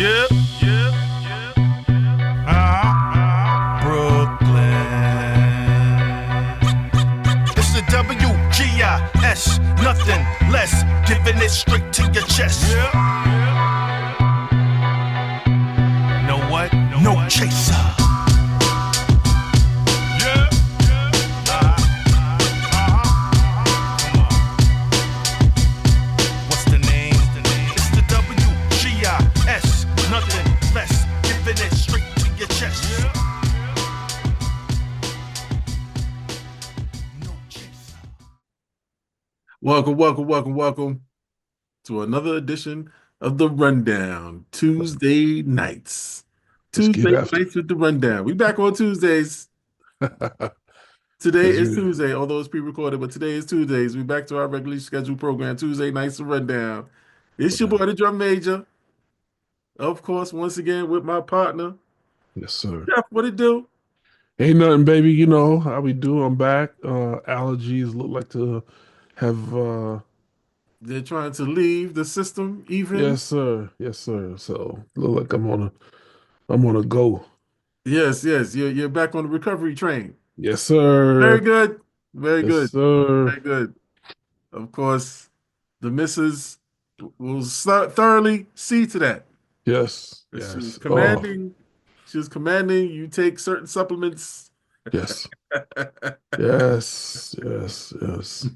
Yeah, yeah, yeah. Brooklyn. It's the WGIS, nothing less, giving it straight to your chest. Know what? No chaser. Yeah, yeah. What's the name? It's the WGIS, nothing less, giving it straight to your chest. No chaser. Welcome to another edition of the Rundown. Tuesday nights. Let's get Tuesday after nights with the Rundown. We back on Tuesdays. Today As is you- Tuesday, although it's pre-recorded, but today is Tuesdays. We back to our regularly scheduled program, Tuesday nights of Rundown. It's your boy, the Drum Major. Of course, once again with my partner, Yes, sir. Jeff. What it do? Ain't nothing, baby. You know how we do. I'm back. Allergies look like to have They're trying to leave the system even. yes, sir. Yes, sir. So look like I'm on a go. Yes. You're back on the recovery train. Yes, Very sir. good. Very Yes, good. sir. Very good. Of course, the missus will thoroughly see to that. Yes. She was Yes. commanding, you take certain supplements. Yes. Yes. Yes. Yes.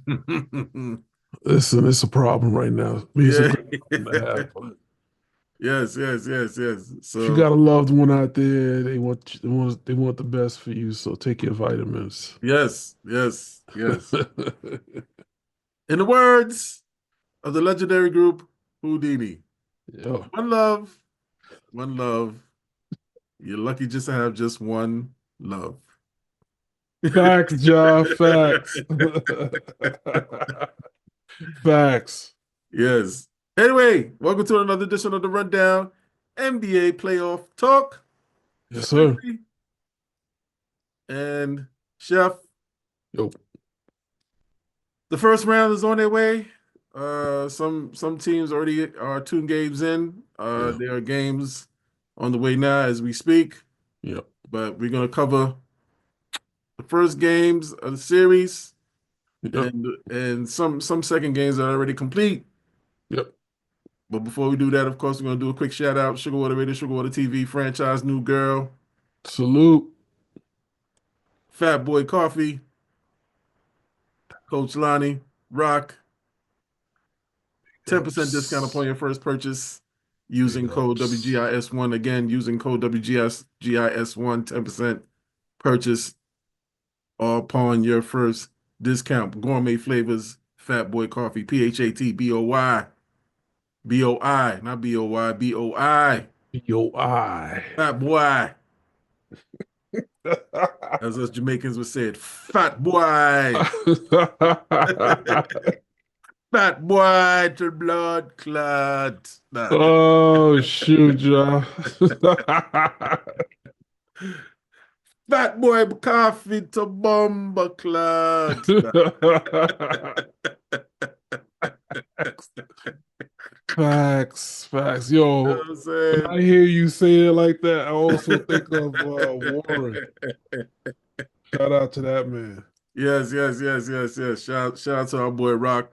Listen, it's a problem right now. It's a Yeah. great problem to have, but Yes. if you So got a loved one out there, they want the best for you. So take your vitamins. yes. In the words of the legendary group Houdini, Yeah. one love, one love. You're lucky just to have just one love. Facts, Ja, facts. Facts. Yes. Anyway, welcome to another edition of the Rundown NBA Playoff Talk. Yes, sir. And Chef, Yo. the first round is on their way. Some teams already are 2 games in. Yeah. There are games on the way now as we speak. Yep. But we're gonna cover the first games of the series Yep. and some second games that are already complete. Yep. But before we do that, of course, we're gonna do a quick shout out. Sugar Water Radio, Sugar Water TV, franchise New Girl, Salute. Fat Boy Coffee, Coach Lonnie, Rock, 10% discount upon your first purchase using Big code ups. WGIS1. Again, using code WGIS1, 10% purchase upon your first discount. Gourmet flavors, Fat Boy Coffee, PHATBOY. BOI, not BOY, BOI. Yo, I. Fat Boy. As us Jamaicans would say it, Fat Boy. Fat Boy till blood clot. Nah. Oh, shoot, Ja. Fat Boy Coffee to bomba clot. Facts. Yo, You know what I'm saying? when I hear you say it like that, I also think of Warren. Shout out to that man. Yes. Shout out to our boy Rock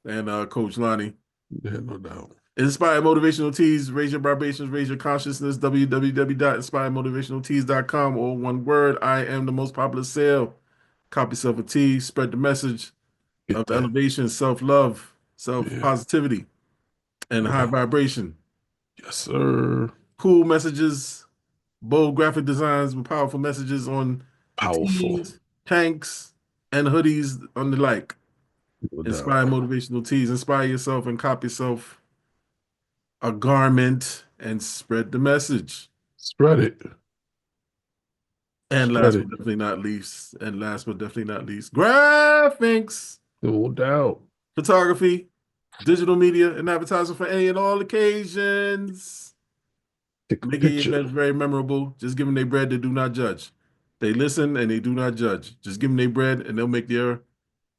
and Coach Lonnie. Yeah, no doubt. Inspire Motivational Tees, raise your vibrations, raise your consciousness, www.inspiremotivationaltees.com, or one word, I am the most popular sale. Copy yourself a tee, spread the message Get of that. elevation, self-love, self-positivity, and high vibration. Yes, sir. Cool messages, bold graphic designs with powerful messages on Powerful. tees, tanks, and hoodies on the like. No Inspire doubt. Motivational Tees. Inspire yourself and copy yourself a garment and spread the message. Spread it. And Spread last it. but definitely not least, graphics, No doubt. photography, digital media, and advertising for any and all occasions. Take a Make your picture. events very memorable. Just give them their bread, they do not judge. They listen and they do not judge. Just give them their bread and they'll make their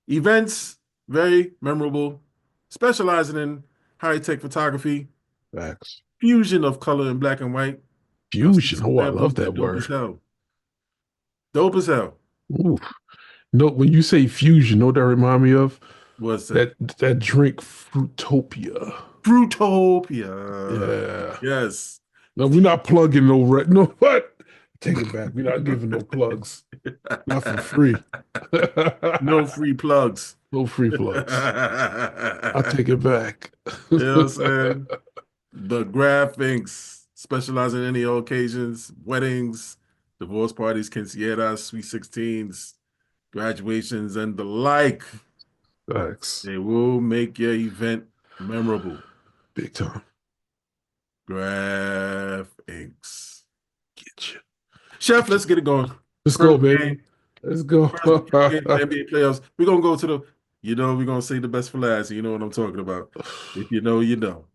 events very memorable, specializing in high-tech photography, Facts. fusion of color and black and white. I've seen Fusion. some Oh, I samples. love They're that dope as word. hell. Dope as hell. Ooh. No, when you say fusion, know what that remind me of? What's that? That drink Fruitopia. Fruitopia. Yeah. Yes. No, we're not plugging no no what? Take it back. We're not giving no plugs. Not for free. No free plugs. No free You plugs. I take it back. know what I'm saying? The graphics specialize in any occasions, weddings, divorce parties, quinceañeras, sweet 16s, graduations, and the like. Thanks. They will make your event memorable. Big time. Graphics. Get you. Chef, let's get it going. Let's go, First baby. game, Let's go. first game of the NBA playoffs. We're gonna go to the, we're gonna say the best for last. You know what I'm talking about. If you know, you know.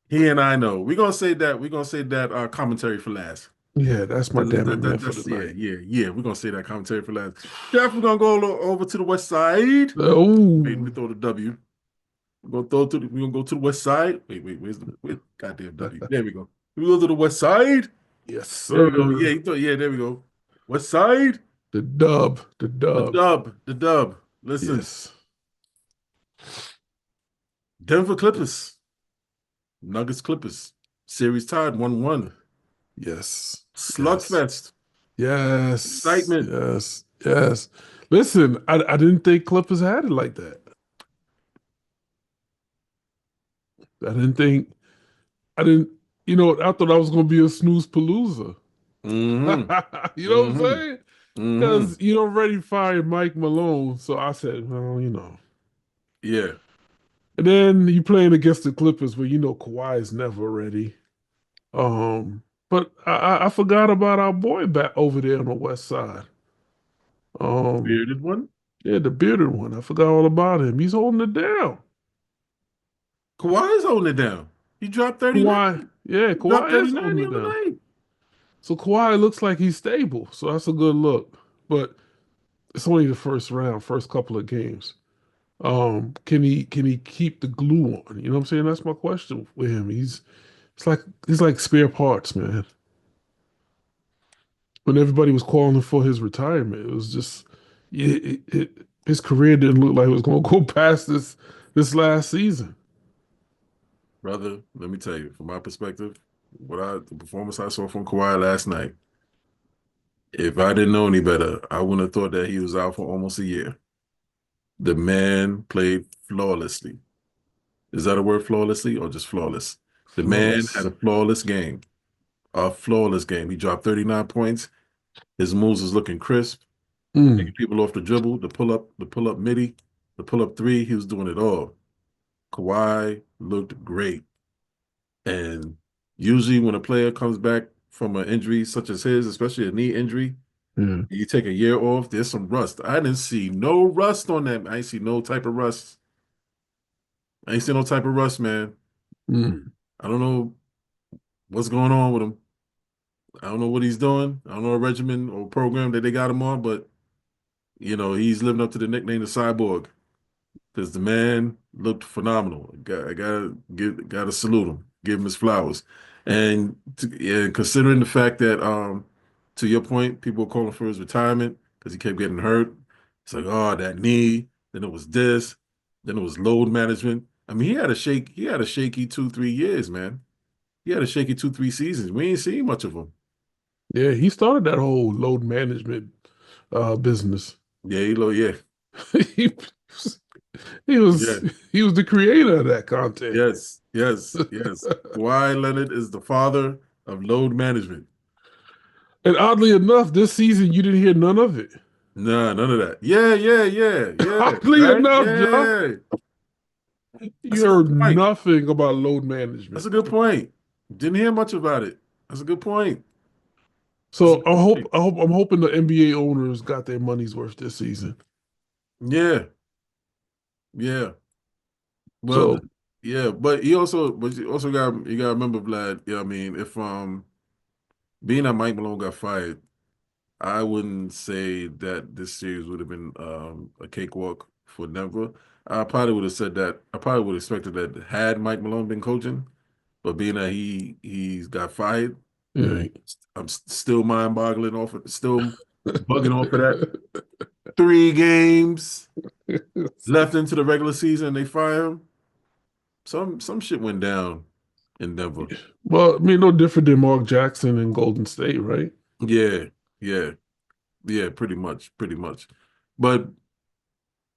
He and I know. We're gonna say that commentary for last. Yeah, that's my damn man for That's the night. yeah. We're gonna say that commentary for last. Jeff, we're gonna go over to the west side. Oh, Wait, we throw the W. We're gonna go to the west side. Wait, where's goddamn W? There we go. We go to the west side. yes, There we sir. go. Yeah, there we go. West side. The dub. The dub. The dub. Listen, Yes. Denver Clippers, Nuggets Clippers. Series tied 1-1. Yes. Slugfest. Yes. Excitement. Yes. Yes. Listen, I didn't think Clippers had it like that. I didn't, I thought I was going to be a snooze palooza. Mm-hmm. You know what I'm saying? Mm-hmm. Because you already fired Mike Malone. So I said, well, Yeah. And then you playing against the Clippers where Kawhi is never ready. But I forgot about our boy back over there on the west side. Bearded one. Yeah, the bearded one. I forgot all about him. He's holding it down. Kawhi's holding it down. He dropped 39. Kawhi Dropped is 39 holding the it other down. night. So Kawhi looks like he's stable. So that's a good look. But it's only the first round, first couple of games. Can he keep the glue on? You know what I'm saying? That's my question with him. He's like spare parts, man. When everybody was calling for his retirement, it was just his career didn't look like it was going to go past this last season. Brother, let me tell you, from my perspective, the performance I saw from Kawhi last night, if I didn't know any better, I wouldn't have thought that he was out for almost a year. The man played flawlessly. Is that a word, flawlessly, or just flawless? The man Flawless. had a flawless game. A flawless game. He dropped 39 points. His moves was looking crisp. Taking people off the dribble, the pull up midi, the pull up three. He was doing it all. Kawhi looked great. And usually when a player comes back from an injury such as his, especially a knee injury, Yeah. you take a year off, there's some rust. I didn't see no rust on that. I ain't see no type of rust. I ain't see no type of rust, man. I don't know what's going on with him. I don't know what he's doing. I don't know a regimen or program that they got him on, but he's living up to the nickname of Cyborg because the man looked phenomenal. I gotta salute him, give him his flowers, and considering the fact that to your point, people were calling for his retirement because he kept getting hurt. It's like, oh, that knee. Then it was this. Then it was load management. I mean, he had a shaky 2-3 years, man. He had a shaky 2-3 seasons. We ain't seen much of him. Yeah, he started that whole load management business. Yeah, yeah. he, he was Yeah. he was the creator of that content. Yes. Kawhi Leonard is the father of load management. And oddly enough, this season you didn't hear none of it. Nah, none of that. Yeah. Oddly Right? enough, Yeah. You heard nothing about load management. That's a good point. Didn't hear much about it. That's a good point. So I'm hoping the NBA owners got their money's worth this season. Yeah. Well, yeah, but you also got you got to remember, Vlad. Yeah, I mean, if being that Mike Malone got fired, I wouldn't say that this series would have been a cakewalk for Denver. I probably would have said that. I probably would have expected that had Mike Malone been coaching, but being that he's got fired, Yeah. I'm still mind-boggling off of, still bugging off of that. 3 games left into the regular season, they fire him. Some shit went down in Denver. Well, I mean, no different than Mark Jackson in Golden State, right? Yeah, yeah, yeah, pretty much, pretty much. But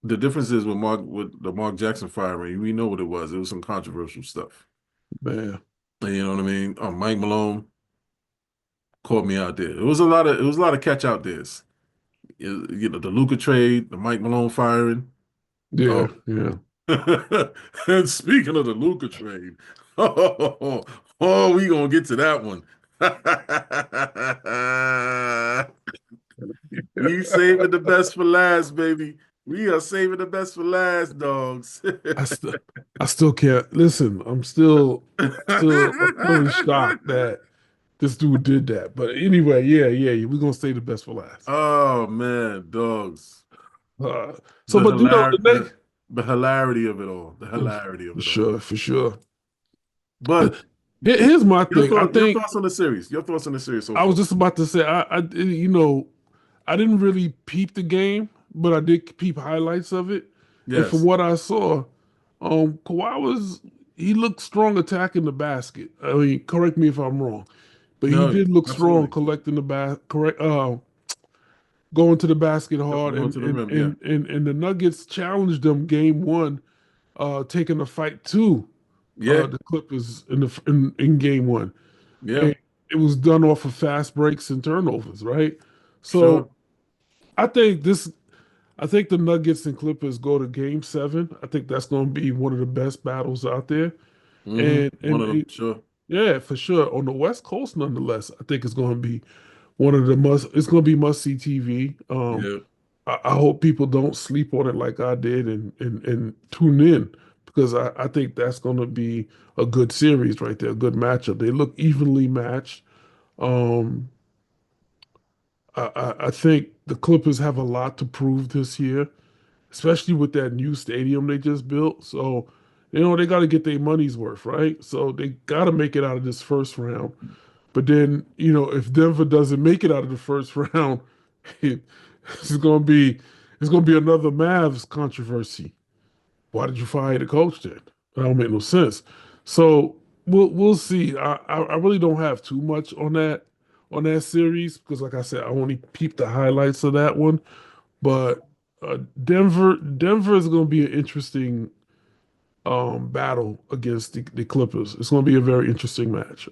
the difference is with the Mark Jackson firing, we know what it was. It was some controversial stuff. Man. And you know what I mean? Mike Malone caught me out there. It was a lot of catch out there's. You know, the Luka trade, the Mike Malone firing. Yeah, Oh. yeah. And speaking of the Luka trade, we gonna get to that one. We saving the best for last, baby. We are saving the best for last, dogs. I still I still can't listen. I'm still in shock that this dude did that. But anyway, yeah, we're gonna stay the best for last. Oh man, dogs. Uh, so The but hilar the the, next the hilarity of it all. The hilarity of for it all. sure, for sure. But Here's my your thing. I your think thoughts on the series. Your thoughts on the series so I far. was just about to say I didn't really peep the game, but I did peep highlights of it. And from Yes. what I saw, Kawhi he looked strong attacking the basket. I mean, correct me if I'm wrong, but he No, did look strong absolutely. collecting going to the basket hard, Going and to the rim, yeah. the Nuggets challenged them game one, taking a fight to Yeah, the Clippers in game one, yeah, and it was done off of fast breaks and turnovers, right? sure. So I think this. I think the Nuggets and Clippers go to game seven. I think that's going to be one of the best battles out there. And One of them, sure. yeah, for sure. On the West Coast, nonetheless, I think it's going to be it's going to be must see TV. Yeah. I hope people don't sleep on it like I did and tune in because I think that's going to be a good series right there, a good matchup. They look evenly matched. Um, I think the Clippers have a lot to prove this year, especially with that new stadium they just built. So, they got to get their money's worth, right? So they got to make it out of this first round. But then, if Denver doesn't make it out of the first round, it's gonna be it's gonna be another Mavs controversy. Why did you fire the coach then? That don't make no sense. So we'll see. I really don't have too much on that series because, like I said, I only peeped the highlights of that one. But Denver is going to be an interesting battle against the Clippers. It's going to be a very interesting match.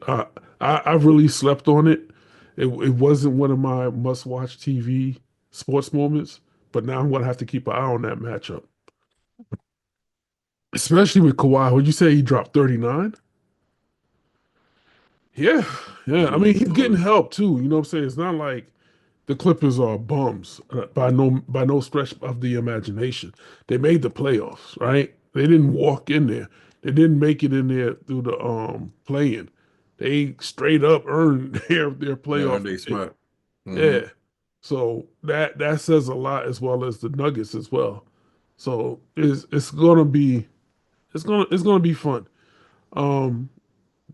I really slept on it. It wasn't one of my must-watch TV sports moments, but now I'm going to have to keep an eye on that matchup, especially with Kawhi. Would you say he dropped 39? Yeah, yeah. I mean, he's getting help too. You know what I'm saying? It's not like the Clippers are bums by no stretch of the imagination. They made the playoffs, right? They didn't walk in there. They didn't make it in there through the play-in. They straight up earned their They playoff. earned a spot. Yeah. So that says a lot as well as the Nuggets as well. So it's gonna be fun. Um,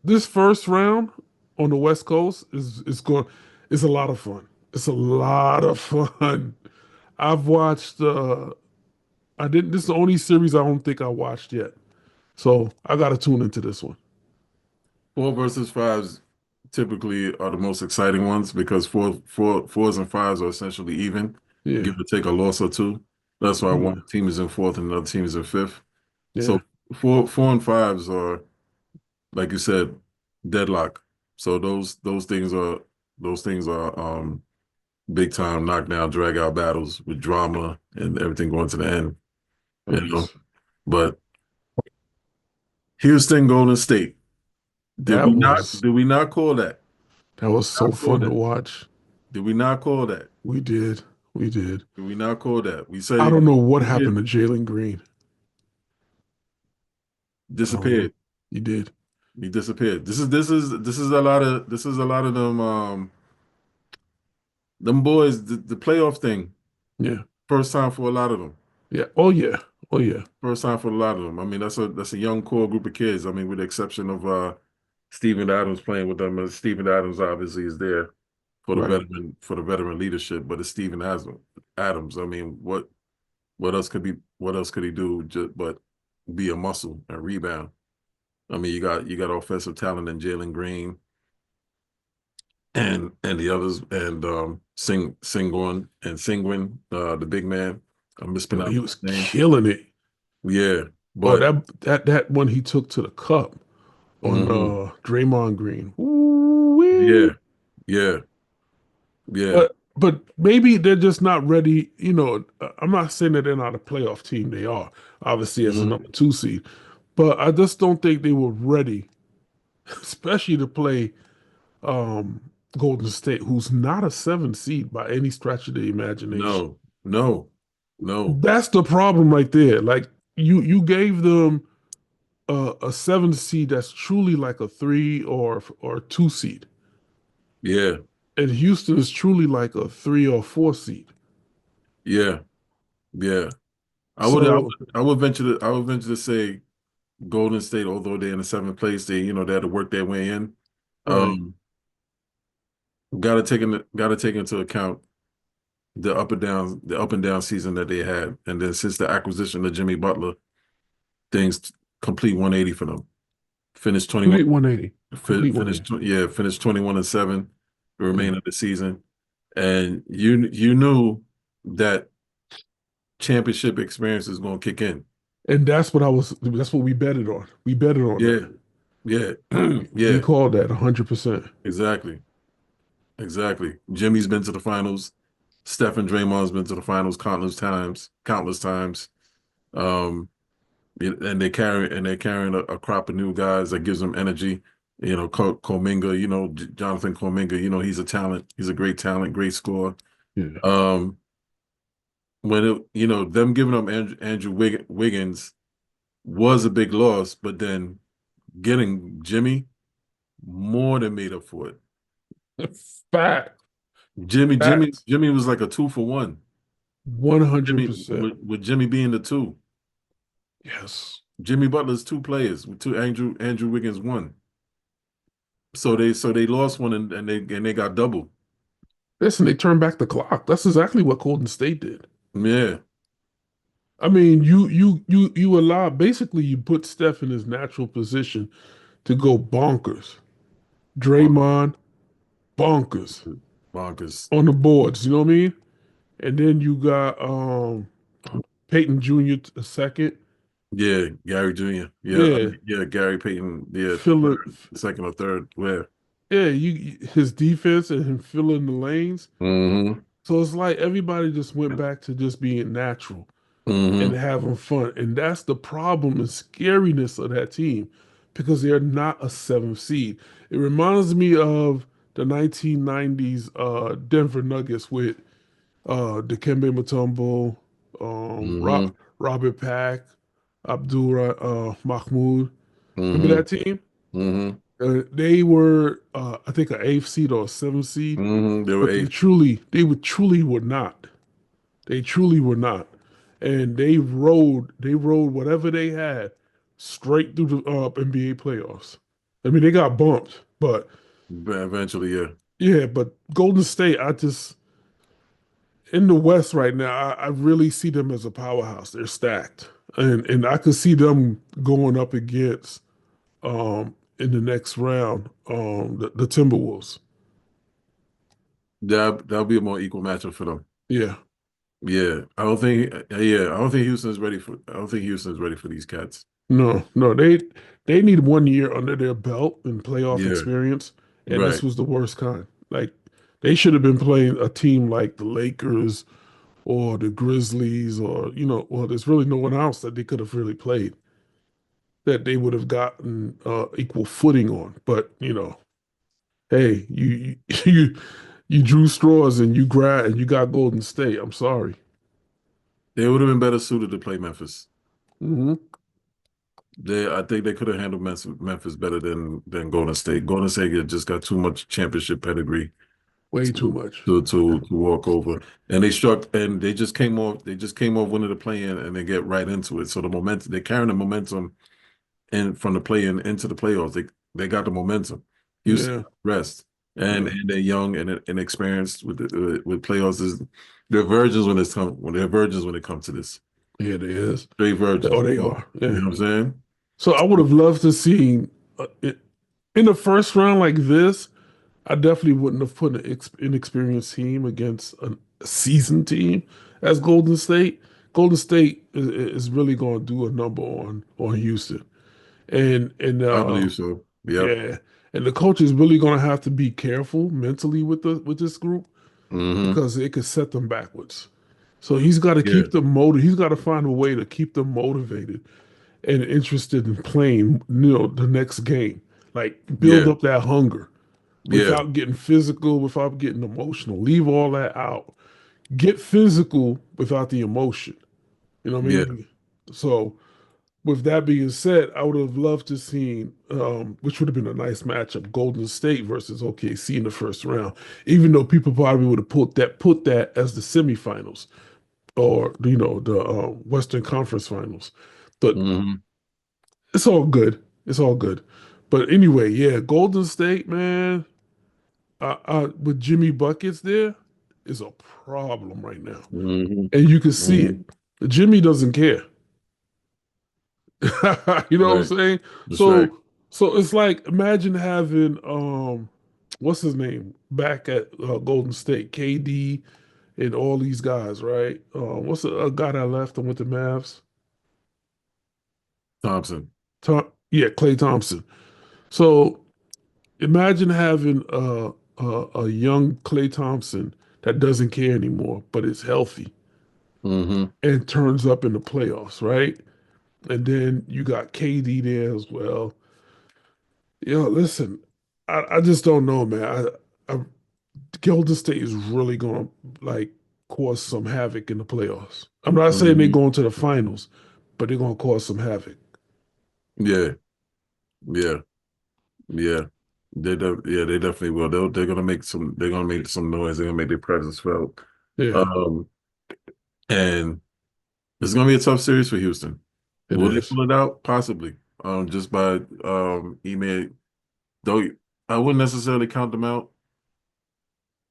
this first round on the West Coast is a lot of fun. It's a lot of fun. I've watched I didn't this is the only series I don't think I watched yet. So I gotta tune into this one. 4 versus 5s typically are the most exciting ones because fours and fives are essentially even, Yeah. give or take a loss or two. That's why Yeah. one team is in fourth and another team is in fifth. Yeah. So four and fives are, like you said, deadlock. So those things are big time knockdown, drag out battles with drama and everything going to the end. You know, Nice. but Houston, Golden State. Did That we not? was Did we not call that? that was so Not call fun to that. watch. Did we not call that? We did. We did. Did we not call that? We I said don't know what he happened to Jalen Green. I don't know. disappeared. He did. He disappeared. This is a lot of them boys. The playoff thing. Yeah. First time for a lot of them. Yeah. Oh yeah. Oh yeah. First time for a lot of them. I mean, that's a young core group of kids. I mean, with the exception of Steven Adams playing with them, and Steven Adams obviously is there for the Right. veteran leadership, but it's Steven Adams. I mean, what else could he do but be a muscle and rebound? I mean, you got offensive talent in Jalen Green and the others, and Sengun and Sengun, the big man. I'm He mispronouncing was his name. killing it. Yeah, Oh, but that one he took to the cup on mhm. Draymond Green. Ooh-wee. Yeah, yeah, yeah. But maybe they're just not ready. I'm not saying that they're not a playoff team. They are, obviously, as a Mhm. number 2 seed. But I just don't think they were ready, especially to play um, Golden State, who's not a 7 seed by any stretch of the imagination. No, no, no. That's the problem right there. Like you gave them a 7 seed that's truly like a 3 or 2 seed, Yeah, and Houston is truly like a 3 or 4 seed. yeah, yeah. So I would venture to say Golden State, although they're in the seventh place, they had to work their way in. right, Um, got to take into account the up and down season that they had, and then since the acquisition of Jimmy Butler, things complete 180 for them. Finished 21, complete 180, complete finished 180. finished 21-7 the Yeah. remainder of the season, and you knew that championship experience is going to kick in. And that's what we betted on. We betted on that. Yeah, yeah, We yeah, called that 100%. exactly, exactly. Jimmy's been to the finals. Steph and Draymond's been to the finals countless times. Um, and they're carrying a crop of new guys that gives them energy. Kuminga, Jonathan Kuminga, he's a talent. He's a great talent, great scorer. Yeah. Um, them giving up Andrew Wiggins was a big loss, but then getting Jimmy more than made up for it. Fact. Jimmy, Jimmy, Facts. Jimmy was like a 2-for-1. Jimmy 100%. with Jimmy being the 2. Yes. Jimmy Butler's 2 players with two Andrew Wiggins 1. So they lost one and they got double. Listen, they turned back the clock. That's exactly what Golden State did. Yeah. I mean, you allow basically you put Steph in his natural position to go bonkers. Draymond, bonkers Bonkers. on the boards. You know what I mean? And then you got Peyton Jr. The second. Yeah, Gary Jr. Yeah, Yeah, yeah, Gary Payton. Yeah, filling. second or third. Where? Yeah, his defense and him filling the lanes. Mm-hmm. So it's like everybody just went back to just being natural and Mm-hmm. having fun. And that's the problem and scariness of that team because they're not a 7th seed. It reminds me of the 1990s Denver Nuggets with Dikembe Mutombo, Mm-hmm. Robert Pack, Abdul Mahmoud. Remember Mm-hmm. that team? Mm-hmm. They were, I think, an 8th seed or a 7th seed, Mm-hmm. They were but eight. truly were not. They truly were not, and they rode whatever they had straight through the NBA playoffs. I mean, they got bumped, but But eventually, yeah. yeah, but Golden State, I just in the West right now, I really see them as a powerhouse. They're stacked, and I could see them going up against in the next round the Timberwolves. That'll be a more equal matchup for them. Yeah. Yeah, I don't think. Yeah, I don't think Houston's ready for. I don't think Houston's ready for these cats. No, no, they need 1 year under their belt and playoff Yeah, experience, and this right. was the worst kind. Like they should have been playing a team like the Lakers or the Grizzlies or well, there's really no one else that they could have really played that they would have gotten equal footing on. But hey, you you drew straws and you got Golden State. I'm sorry. They would have been better suited to play Memphis. Hmm. I think they could have handled Memphis better than Golden State. Golden State just got too much championship pedigree Way too to much. to walk over, and they just came off winning the play-in, and they get right into it. So the momentum they're carrying the momentum from the play-in into the playoffs. they got the momentum. Houston Yeah, rest, and yeah, and they're young and inexperienced with playoffs. They're virgins when they're virgins when it comes to this. yeah, they is. Straight Oh, virgins. they You are. Yeah. know what I'm saying? So I would have loved to see it in the first round like this. I definitely wouldn't have put an inexperienced team against a seasoned team as Golden State. Golden State is really going to do a number on Houston, and I believe so. Yep. yeah, and the coach is really going to have to be careful mentally with this group Hmm. because it could set them backwards. So he's got to Yeah. keep them motivated. He's got to find a way to keep them motivated and interested in playing, the next game. Like build Yeah. up that hunger Yeah. without getting physical, without getting emotional. Leave all that out. Get physical without the emotion. You know what I Yeah. mean? So with that being said, I would have loved to seen, which would have been a nice matchup, Golden State versus OKC in the first round. Even though people probably would have put that as the semifinals or the Western Conference Finals. But Hmm. it's all good. It's all good. But anyway, yeah, Golden State, man, with Jimmy Buckets there is a problem right now, Hmm. and you can see it. Hmm. Jimmy doesn't care. You know what I'm Right. saying? That's right. So it's like imagine having what's his name back at Golden State, KD, and all these guys, right? What's a guy that left and went to Mavs? Thompson. Yeah, Klay Thompson. So imagine having a young Klay Thompson that doesn't care anymore, but is healthy Hmm. and turns up in the playoffs, right? And then you got KD there as well. Listen, I just don't know, man. Golden State is really going to like cause some havoc in the playoffs. I'm not saying they're Hmm. going to the finals, but they're going to cause some havoc. Yeah. Yeah. Yeah. They definitely will. They're gonna make some noise. They're gonna make their presence felt. Yeah, Um, and it's gonna be a tough series for Houston. it Will they is. pull it out? Possibly. Just by email. Though I wouldn't necessarily count them out.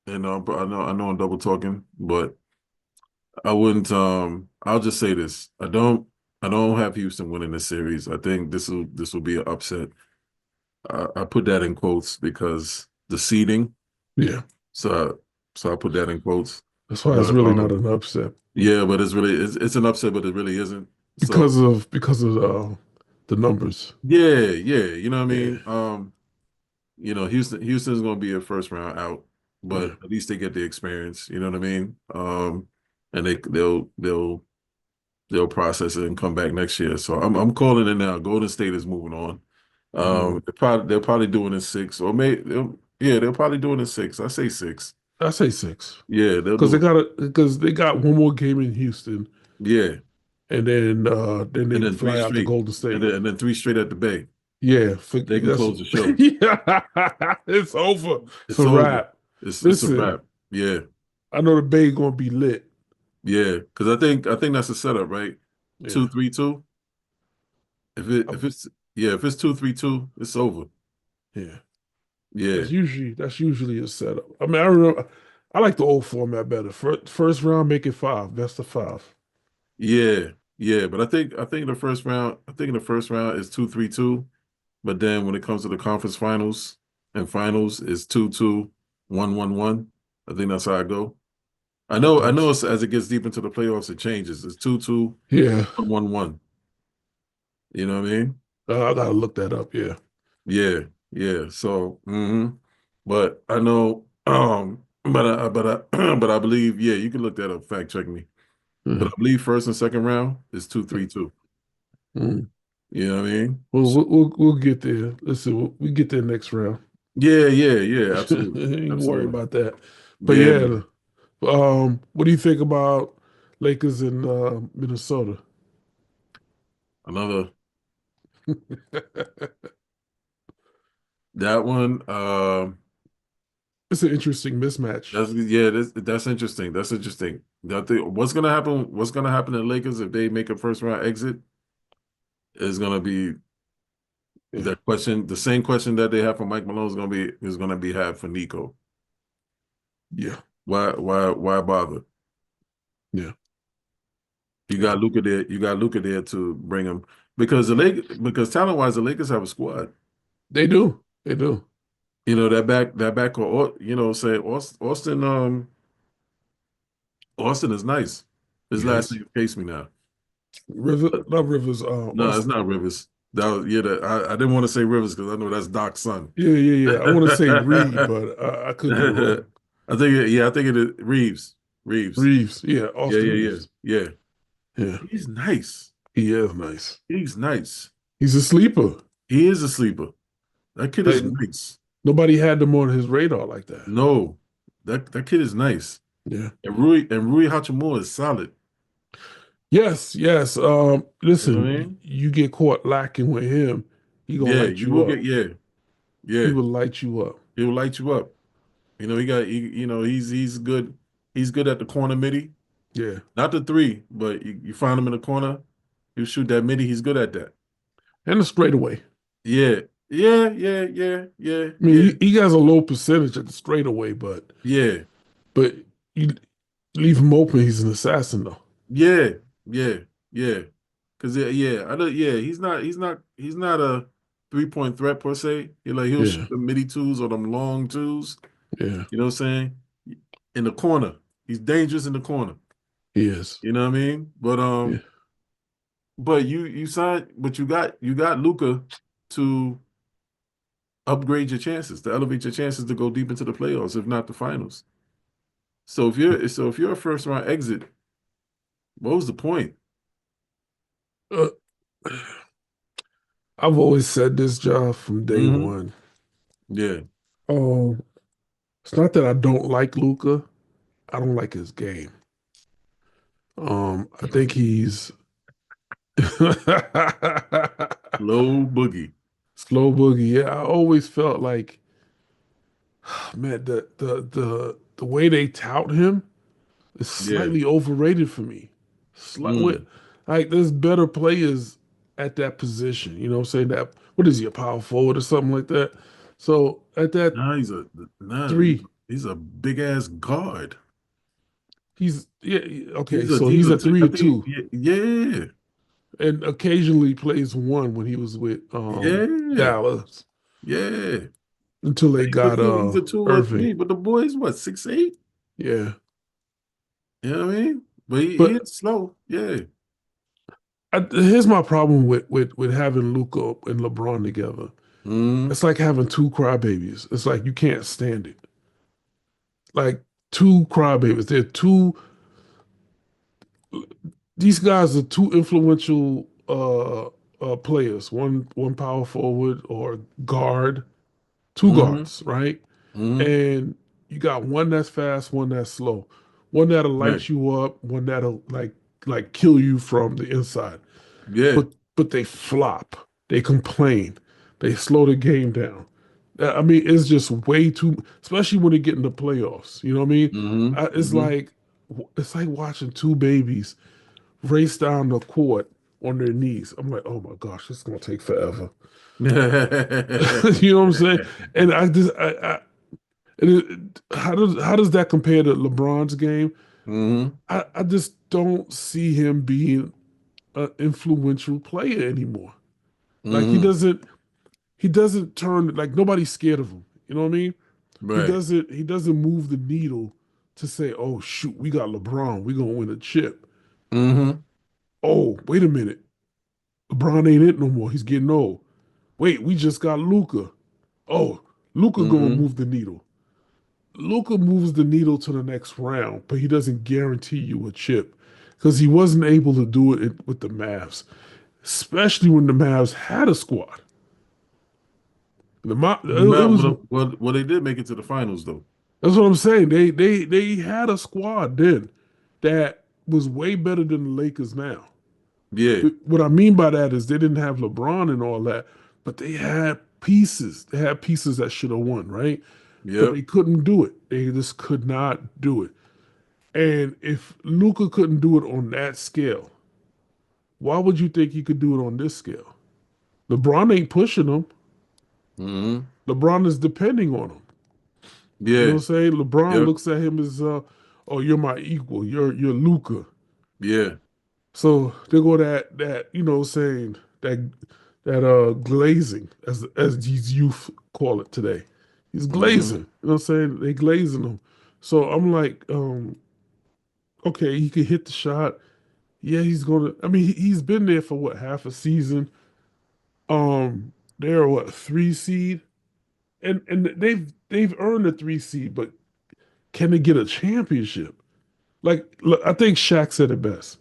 And but I know I'm double talking, but I wouldn't. I'll just say this: I don't have Houston winning this series. I think this will be an upset. I put that in quotes because the seeding. Yeah, So I put that in quotes. that's why it's But really not an upset yeah, but it's an upset, but it really isn't. So because of the numbers. yeah, you know what I Yeah, mean. Houston's gonna be a first round out, but yeah. at least they get the experience. You know what I mean. And they'll process it and come back next year. So I'm calling it now. Golden State is moving on. Mm. They're probably doing it six or they'll probably do it in six. I say six. I say six Yeah, they'll because do it. they got one more game in Houston, Yeah, and then and they then three fly out to straight, Golden and State. then three straight at the Bay. Yeah, They can that's close the show. yeah, it's over. It's It's a over. wrap. It's a Listen, wrap. Yeah, I know the Bay gonna be lit. yeah. Because I think that's the setup, right? Yeah, 2-3-2. If it I- if it's yeah, if it's 2-3-2, it's over. yeah. Yeah, That's usually a setup. I mean, I remember I like the old format better. First round, make it five, best of five. yeah, yeah. But I think the first round is 2-3-2. But then when it comes to the conference finals and finals, it's 2-2, 1-1-1. I think that's how I go. I know as it gets deep into the playoffs, it changes. It's 2-2, Yeah, 1-1-1. You know what I mean? I gotta look that up. Yeah. Yeah, yeah. So, but I know, but I believe, yeah, you can look that up, fact check me. But I Mhm. believe first and second round is 2-3-2. Mhm. You know what I mean? Well, So, we'll get there. Listen, we get there next round. yeah, yeah, yeah, absolutely, Ain't worry absolutely. about that. But Yeah, yeah, man. what do you think about Lakers in Minnesota? Another that one. It's an interesting mismatch. That's interesting. That's interesting. What's gonna happen to the Lakers if they make a first round exit is gonna be Yeah. The same question that they have for Mike Malone is gonna be had for Nico. Yeah. Why bother? Yeah. You Yeah. got Luca there. You got Luca there to bring him because talent wise, the Lakers have a squad. They do. They do. You know that back or you know say Austin is nice. His last Yes. name escapes me now. River, not Rivers, No, it's Austin. not Rivers. That was, yeah, I didn't want to say Rivers because I know that's Doc's son. Yeah, yeah, yeah. I want to say Reed, I but I could be wrong. I think it is Reeves. Reeves. Reeves. Yeah, Yeah, Austin yeah, yeah, Reeves. yeah. Yeah. He's nice. He is nice. He's nice. He's a sleeper. He is a sleeper. That kid is Like nice. nobody had him on his radar like that. No, that kid is nice. Yeah. And Rui Hachimura is solid. Yes, yes. You know what I Listen, mean? you get caught lacking with him, he gonna Yeah, light you you will up. get He yeah. will light you up. He will light you up. You know, you know, he's good. He's good at the corner midi. Yeah. Not the three, but you find him in the corner, you shoot that midi, he's good at that. And the straightaway. Yeah. Yeah. I mean, he has a low percentage at the straightaway, Yeah. but you leave him open, he's an assassin though. Yeah. Yeah. Yeah. Cause he's not a 3-point threat per se. He'll Yeah, shoot the midi twos or them long twos. yeah, You know what I'm saying? In the corner. He's dangerous in the corner. he is. You know what I mean? Yeah. But you got Luca to upgrade your chances, to elevate your chances to go deep into the playoffs, if not the finals. So if you're a first round exit, what was the point? Uh, I've always said this, job from day Hmm. one. Yeah. Oh, it's not that I don't like Luca. I don't like his game. I think he's Low boogie. slow boogie. Yeah, I always felt like, man, the way they tout him is Yeah. slightly overrated for me. Mm. Like there's better players at that position. You know what I'm saying? That what is he, a power forward or something like that? So at that Nah, three, he's a big ass guard. okay, so he's a three I or think two. yeah. And occasionally plays one when he was with Yeah. Dallas Yeah. until they got He's a two or Irving. three, but the boy's what, 6'8"? Yeah. You know what I mean? But he But is slow. Yeah. here's my problem with having Luca and LeBron together. Mm. It's like having two crybabies. It's like you can't stand it. Like two crybabies. These guys are two influential players. One power forward or guard, two Hmm. guards, right? Hmm. And you got one that's fast, one that's slow, one that'll Right. light you up, one that'll like kill you from the inside. Yeah. But they flop. They complain. They slow the game down. I mean, it's just way too, especially when they get in the playoffs. You know what I mean? Hmm. It's Hmm. like watching two babies race down the court on their knees. I'm like, oh my gosh, this is gonna take forever. You know what I'm saying? And I just, how does that compare to LeBron's game? Hmm. I just don't see him being an influential player anymore. Like Hmm. he doesn't turn like nobody's scared of him. You know what I mean? Right. He doesn't move the needle to say, oh shoot, we got LeBron, we're gonna win a chip. Hmm. Oh, wait a minute. LeBron ain't it no more. He's getting old. Wait, we just got Luca. Oh, Luca gonna Hmm. move the needle. Luca moves the needle to the next round, but he doesn't guarantee you a chip because he wasn't able to do it with the Mavs, especially when the Mavs had a squad. It was Well, they did make it to the finals though. that's what I'm saying. They had a squad then that was way better than the Lakers now. Yeah. What I mean by that is they didn't have LeBron and all that, but they had pieces. They had pieces that should have won, right? But Yep. they couldn't do it. They just could not do it. And if Luca couldn't do it on that scale, why would you think he could do it on this scale? LeBron ain't pushing him. Mm-hmm. LeBron is depending on him. You know Yeah. what I'm saying? LeBron Yep. looks at him as, oh, you're my equal. You're Luca. Yeah. So they go that you know what I'm saying that glazing as these youth call it today. He's Mm-hmm. glazing. You know what I'm saying? They glazing him. So I'm like, okay, he can hit the shot. Yeah, he's gonna. I mean, he's been there for what, half a season. They're what, 3 seed, and they've earned a 3 seed, but can they get a championship? Like, look, I think Shaq said it best.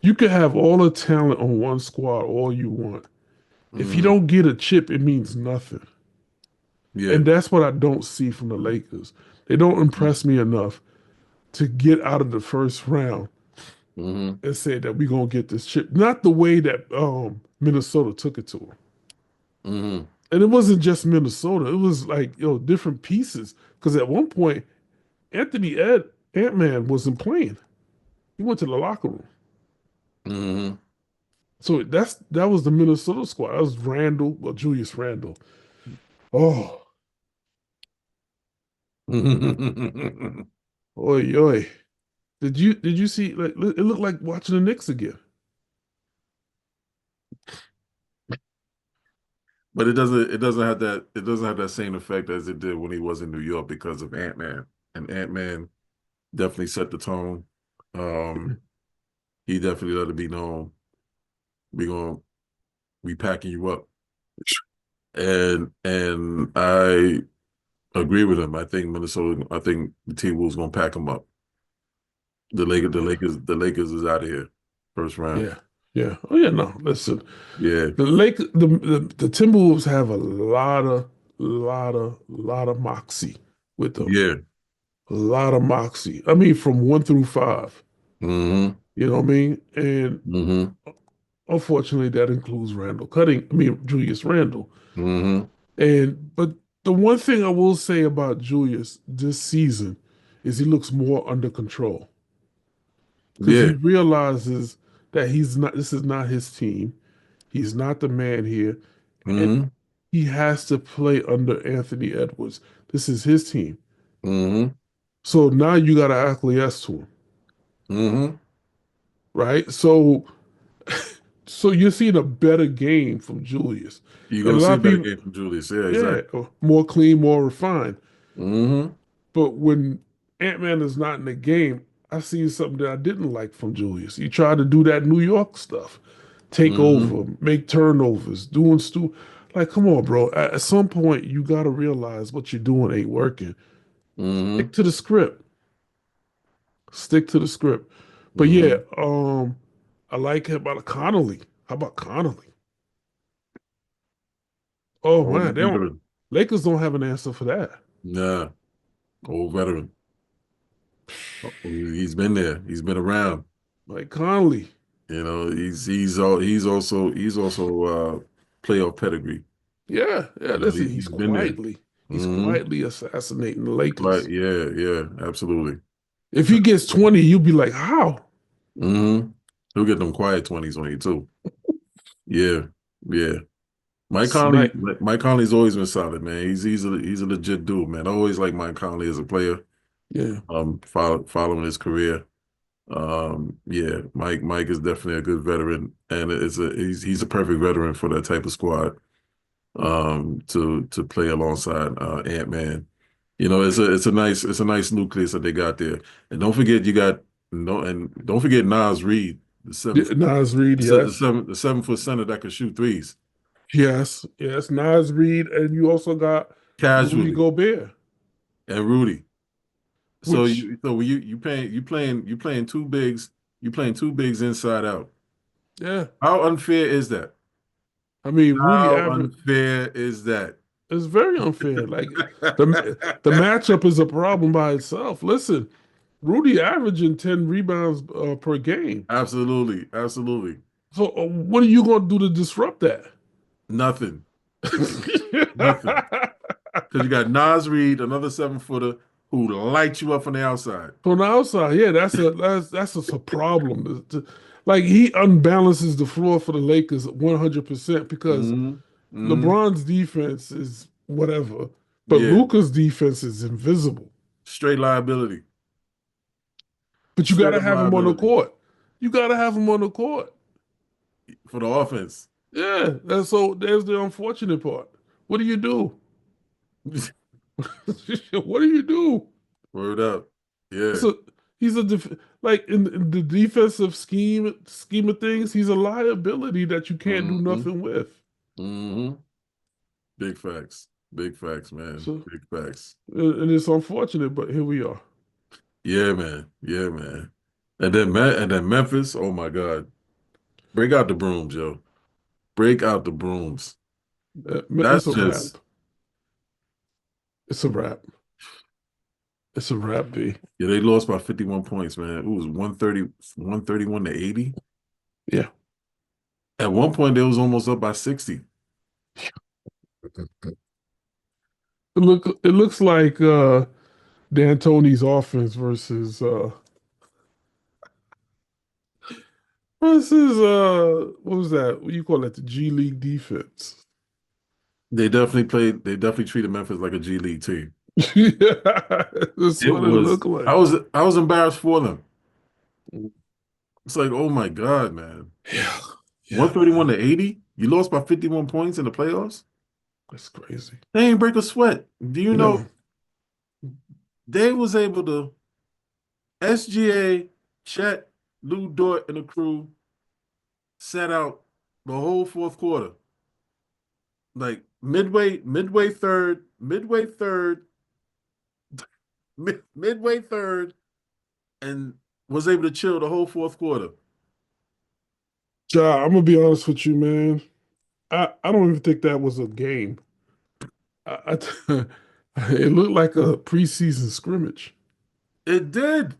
You can have all the talent on one squad all you want. If you Mm-hmm. don't get a chip, it means nothing. Yeah. And that's what I don't see from the Lakers. They don't impress me enough to get out of the first round Mm-hmm. and say that we're gonna get this chip. Not the way that Minnesota took it to them. Mm-hmm. And it wasn't just Minnesota. It was like, different pieces. Because at one point, Ant-Man wasn't playing. He went to the locker room. Mm-hmm. So that was the Minnesota squad. That was Randall, well, Julius Randle. Oh, oi, oi. Did you see, like, it looked like watching the Knicks again. But it doesn't have that same effect as it did when he was in New York because of Ant-Man. And Ant-Man definitely set the tone. He definitely let it be known we gonna we packing you up. And I agree with him. I think the T-Wolves gonna pack him up. Yeah, The Lakers is out of here. First round. yeah, yeah. Oh yeah, no. Listen, Yeah. the Timberwolves have a lot of moxie with them. Yeah. A lot of moxie. I mean, from 1 through 5. Mm-hmm. You know what I mean? And Mm-hmm. unfortunately, that includes Randall Cutting. I mean, Julius Randle. Mm-hmm. But the one thing I will say about Julius this season is he looks more under control because he Yeah. realizes that he's not. This is not his team. He's not the man here, and Mm-hmm. he has to play under Anthony Edwards. This is his team. Mm-hmm. So now you got to acquiesce to him, Mm-hmm. right? So you're seeing a better game from Julius, You're and a gonna lot see a of better people, game from Julius. Yeah, yeah, exactly. more clean, more refined. Mm-hmm. But when Ant-Man is not in the game, I see something that I didn't like from Julius. He tried to do that New York stuff, take Mm-hmm. over, make turnovers, doing like, come on, bro. At some point, you got to realize what you're doing ain't working. Mm-hmm. Stick to the script. Stick to the script. But yeah, Mm-hmm. I like him about Connolly. How about Connolly? Oh Old man, they don't. veteran. Lakers don't have an answer for that. Nah. Old veteran. He's been there. He's been around. Like Connolly. He's also playoff pedigree. Yeah, yeah. Listen, He's been there. he's Mm-hmm. quietly assassinating the Right. Lakers. Yeah. Yeah. Absolutely. If he gets 20, you'll be like, how? Mm-hmm. He'll get them quiet 20s on you too. Yeah. Yeah. Snipe. Mike Conley's always been solid, man. He's a legit dude, man. I always like Mike Conley as a player. Yeah. Following his career. Yeah, Mike is definitely a good veteran, and he's a perfect veteran for that type of squad. To play alongside Ant-Man. It's a nice nucleus that they got there. And don't forget you got no and don't forget Nas Reed, Nas Reed, yes. the 7 foot center that can shoot threes Yes, yes. Nas Reed, and you also got Rudy casually, Gobert, and Rudy. So which, you playing two bigs inside out. yeah. How unfair is that? I mean, Rudy How average unfair is that? is very unfair. Like the matchup is a problem by itself. Listen, Rudy averaging 10 rebounds per game. Absolutely, absolutely. So what are you going to do to disrupt that? Nothing. Nothing. Because you got Nas Reed, another 7 footer, who lights you up from the outside. From the outside, yeah, that's a problem. Like he unbalances the floor for the Lakers 100% because Hmm. Hmm. LeBron's defense is whatever, but Yeah, Luka's defense is invisible. straight liability. But you got Straight to up have him on the liability court. You got to have him on the court. for the offense. Yeah, and so there's the unfortunate part. What do you do? What do you do? Word up. Yeah. So he's like in the defensive scheme of things, he's a liability that you can't do Hmm. nothing with. Hmm. Big facts. Big facts, man. So Big facts. and it's unfortunate, but here we are. Yeah, man. Yeah, man. And then Memphis, oh my God. Break out the brooms, yo. Break out the brooms. It's That's a wrap. just It's a wrap. It's a wrap, B. yeah, they lost by 51 points, man. It was 131 to 80. Yeah. At one point, they was almost up by 60. It looks like D'Antoni's offense versus what was that? What you call that? The G League defense. They definitely treated Memphis like a G League team. Yeah, that's It what it was looked like. I was embarrassed for them. It's like, oh my God, man. Yeah, yeah, 131 to 80? You lost by 51 points in the playoffs? that's crazy. They ain't break a sweat. Do you know No, they was able to SGA, Chet, Lou Dort, and the crew sat out the whole fourth quarter. Like midway third, and was able to chill the whole fourth quarter. Ja, I'm gonna be honest with you, man. I don't even think that was a game. I it looked like a preseason scrimmage. It did.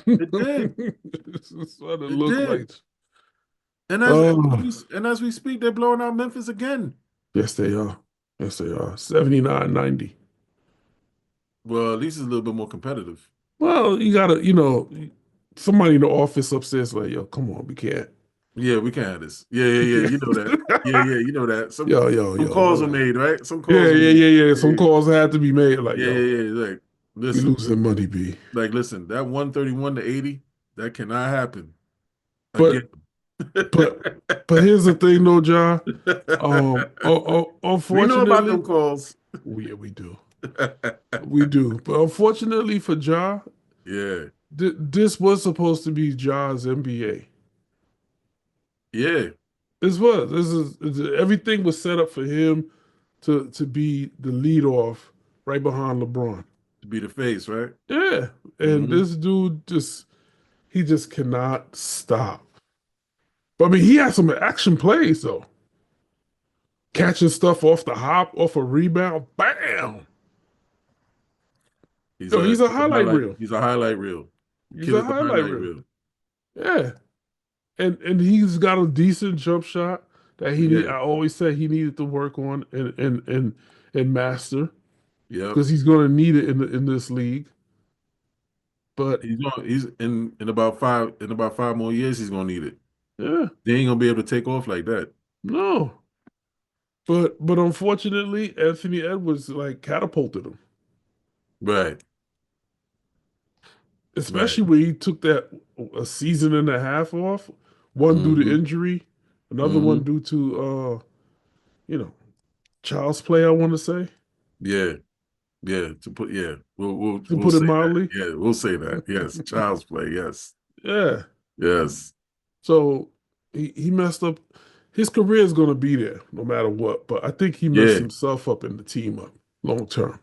It did. That's what it It looked did. like. And as Oh, and as we speak, they're blowing out Memphis again. yes, they are. Yes, they are. 79-90. Well, at least it's a little bit more competitive. Well, you gotta, somebody in the office upstairs like, yo, come on, we can't. Yeah, we can have this. Yeah, yeah, yeah. You know that. Yeah, yeah, you know that. Some Yo, calls were made, right? Some yeah, calls were yeah, made. yeah, yeah. Some Yeah, calls had to be made. Like, yeah, yo, yeah, yeah. Like, we listen, losing money, B. like, listen. That 131 to 80, that cannot happen But again. but here's the thing, though, Ja. We know about them Unfortunately, calls. we do, we do. But unfortunately for Ja, Yeah, this was supposed to be Ja's NBA. yeah. Everything was set up for him to be the lead off right behind LeBron. To be the face, right? Yeah, and Hmm. this dude he just cannot stop. But I mean, he had some action plays though, catching stuff off the hop, off a rebound, bam. Yo, he's a highlight reel. He's a highlight reel. He's Kid a is a highlight highlight reel. reel. Yeah, and he's got a decent jump shot that he need. Yeah. I always said he needed to work on and master Yep. because he's going to need it in this league. But He's in about 5 more years he's gonna need it. yeah, They ain't gonna be able to take off like that. no. But unfortunately, Anthony Edwards like catapulted him, Right. Right. especially when he took that a season and a half off. One due to Hmm. injury, another one Hmm. due to you know, child's play. I want to say Yeah. Yeah. to We'll put it say that. mildly. Yeah, we'll say that. Yes. Child's play. Yes. Yeah. Yes. So he messed up. His career is going to be there no matter what. But I think he messed Yeah. himself up and the team up long term.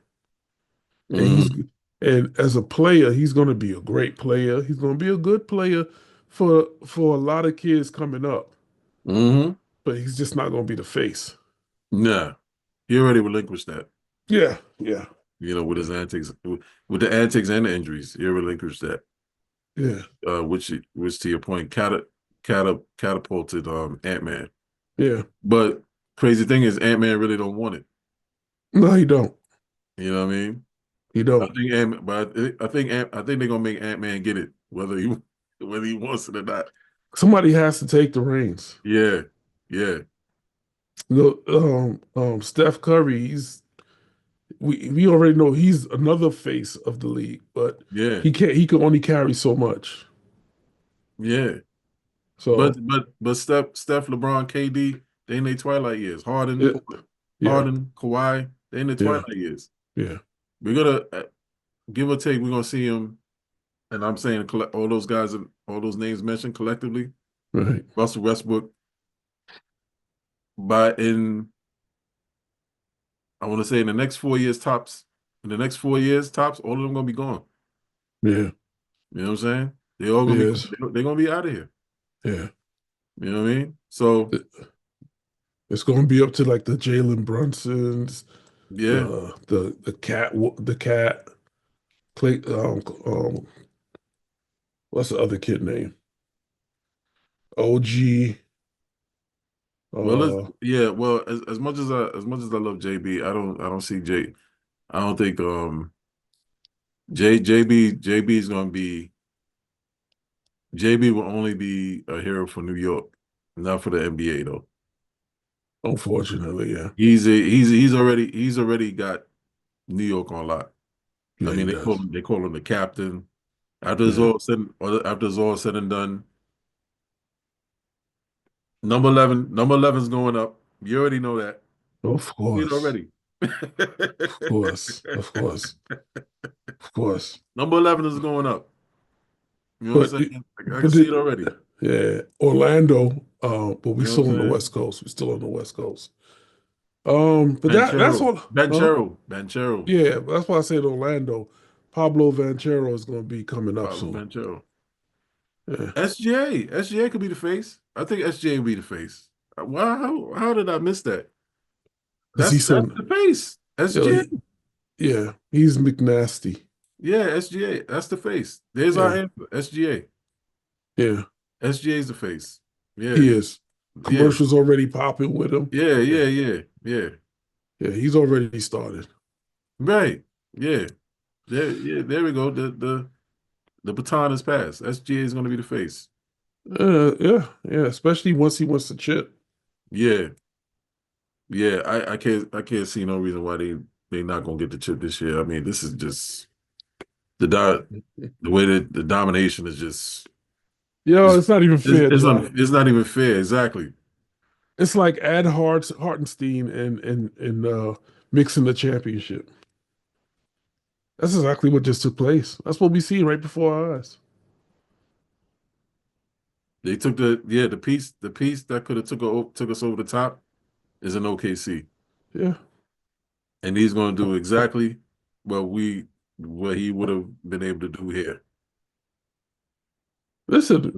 And Hmm. and as a player, he's going to be a great player. He's going to be a good player for a lot of kids coming up. Hmm. But he's just not going to be the face. Nah. He already relinquished that. Yeah, yeah, With his antics, with the antics and the injuries, he relinquished that. yeah, Which to your point, catapulted Ant-Man. yeah. But crazy thing is, Ant-Man really don't want it. No, he don't. You know what I mean? He I don't. think Ant, but I think they're gonna make Ant-Man get it, whether he wants it or not. Somebody has to take the reins. Yeah, yeah, Steph Curry, we already know he's another face of the league, but yeah, he can only carry so much. yeah. But So but but Steph, LeBron, KD, they in their twilight years. Harden, it, yeah, Harden, Kawhi, they in their yeah, twilight years. yeah, We're gonna give or take. We're gonna see him, and I'm saying all those guys and all those names mentioned collectively. right. Russell Westbrook, by in I want to say in the next 4 years tops. In the next 4 years tops, all of them gonna be gone. Yeah, You know what I'm saying? They all gonna be yes, they're gonna be out of here. yeah. You know what I mean? So It- It's going to be up to like the Jalen Brunsons, yeah, the cat, Clay. What's the other kid name? OG. well, Uh, yeah. Well, as much as I love JB, I don't see J. I don't think JB is gonna be JB will only be a hero for New York, not for the NBA though. unfortunately, yeah, He's already got New York on lock. I yeah, he mean, does. they call him the captain. After it's Yeah, all said, after it's all said and done, number 11 is going up. You already know that. of See it course, already. of course, of course, of course. Number 11 is going up. You know what But I'm saying? I can but see it already. yeah, Orlando. But we You know what still I'm on the saying? West Coast. We still on the West Coast. But that's Banchero. all. Huh? Banchero. Banchero. Yeah, that's why I said Orlando. Pablo Vanchero is going to be coming up Pablo soon. Banchero. Yeah. SGA. SGA could be the face. I think SGA will be the face. Why? How did I miss that? Because That's he's so, the face. you know, SGA. yeah, he's McNasty. Yeah, SGA. That's the face. There's our Yeah, answer. SGA. yeah, SGA is the face. Yeah. he is. Yeah. Commercials already popping with him. Yeah. Yeah, Yeah. Yeah. Yeah. yeah, he's already started. Right. Yeah. There. Yeah. There we go. The baton is passed. SGA is going to be the face. Yeah, yeah, especially once he wants to chip. Yeah. Yeah. I can't see no reason why they not going to get the chip this year. I mean, this is just the way that the domination is just Yo, it's it's not even fair, John. it's not even fair. Exactly. It's like Hartenstein and mixing the championship. That's exactly what just took place. That's what we see right before our eyes. They took the piece that could have took us over the top is an OKC, Yeah. and he's going to do exactly what he would have been able to do here. Listen,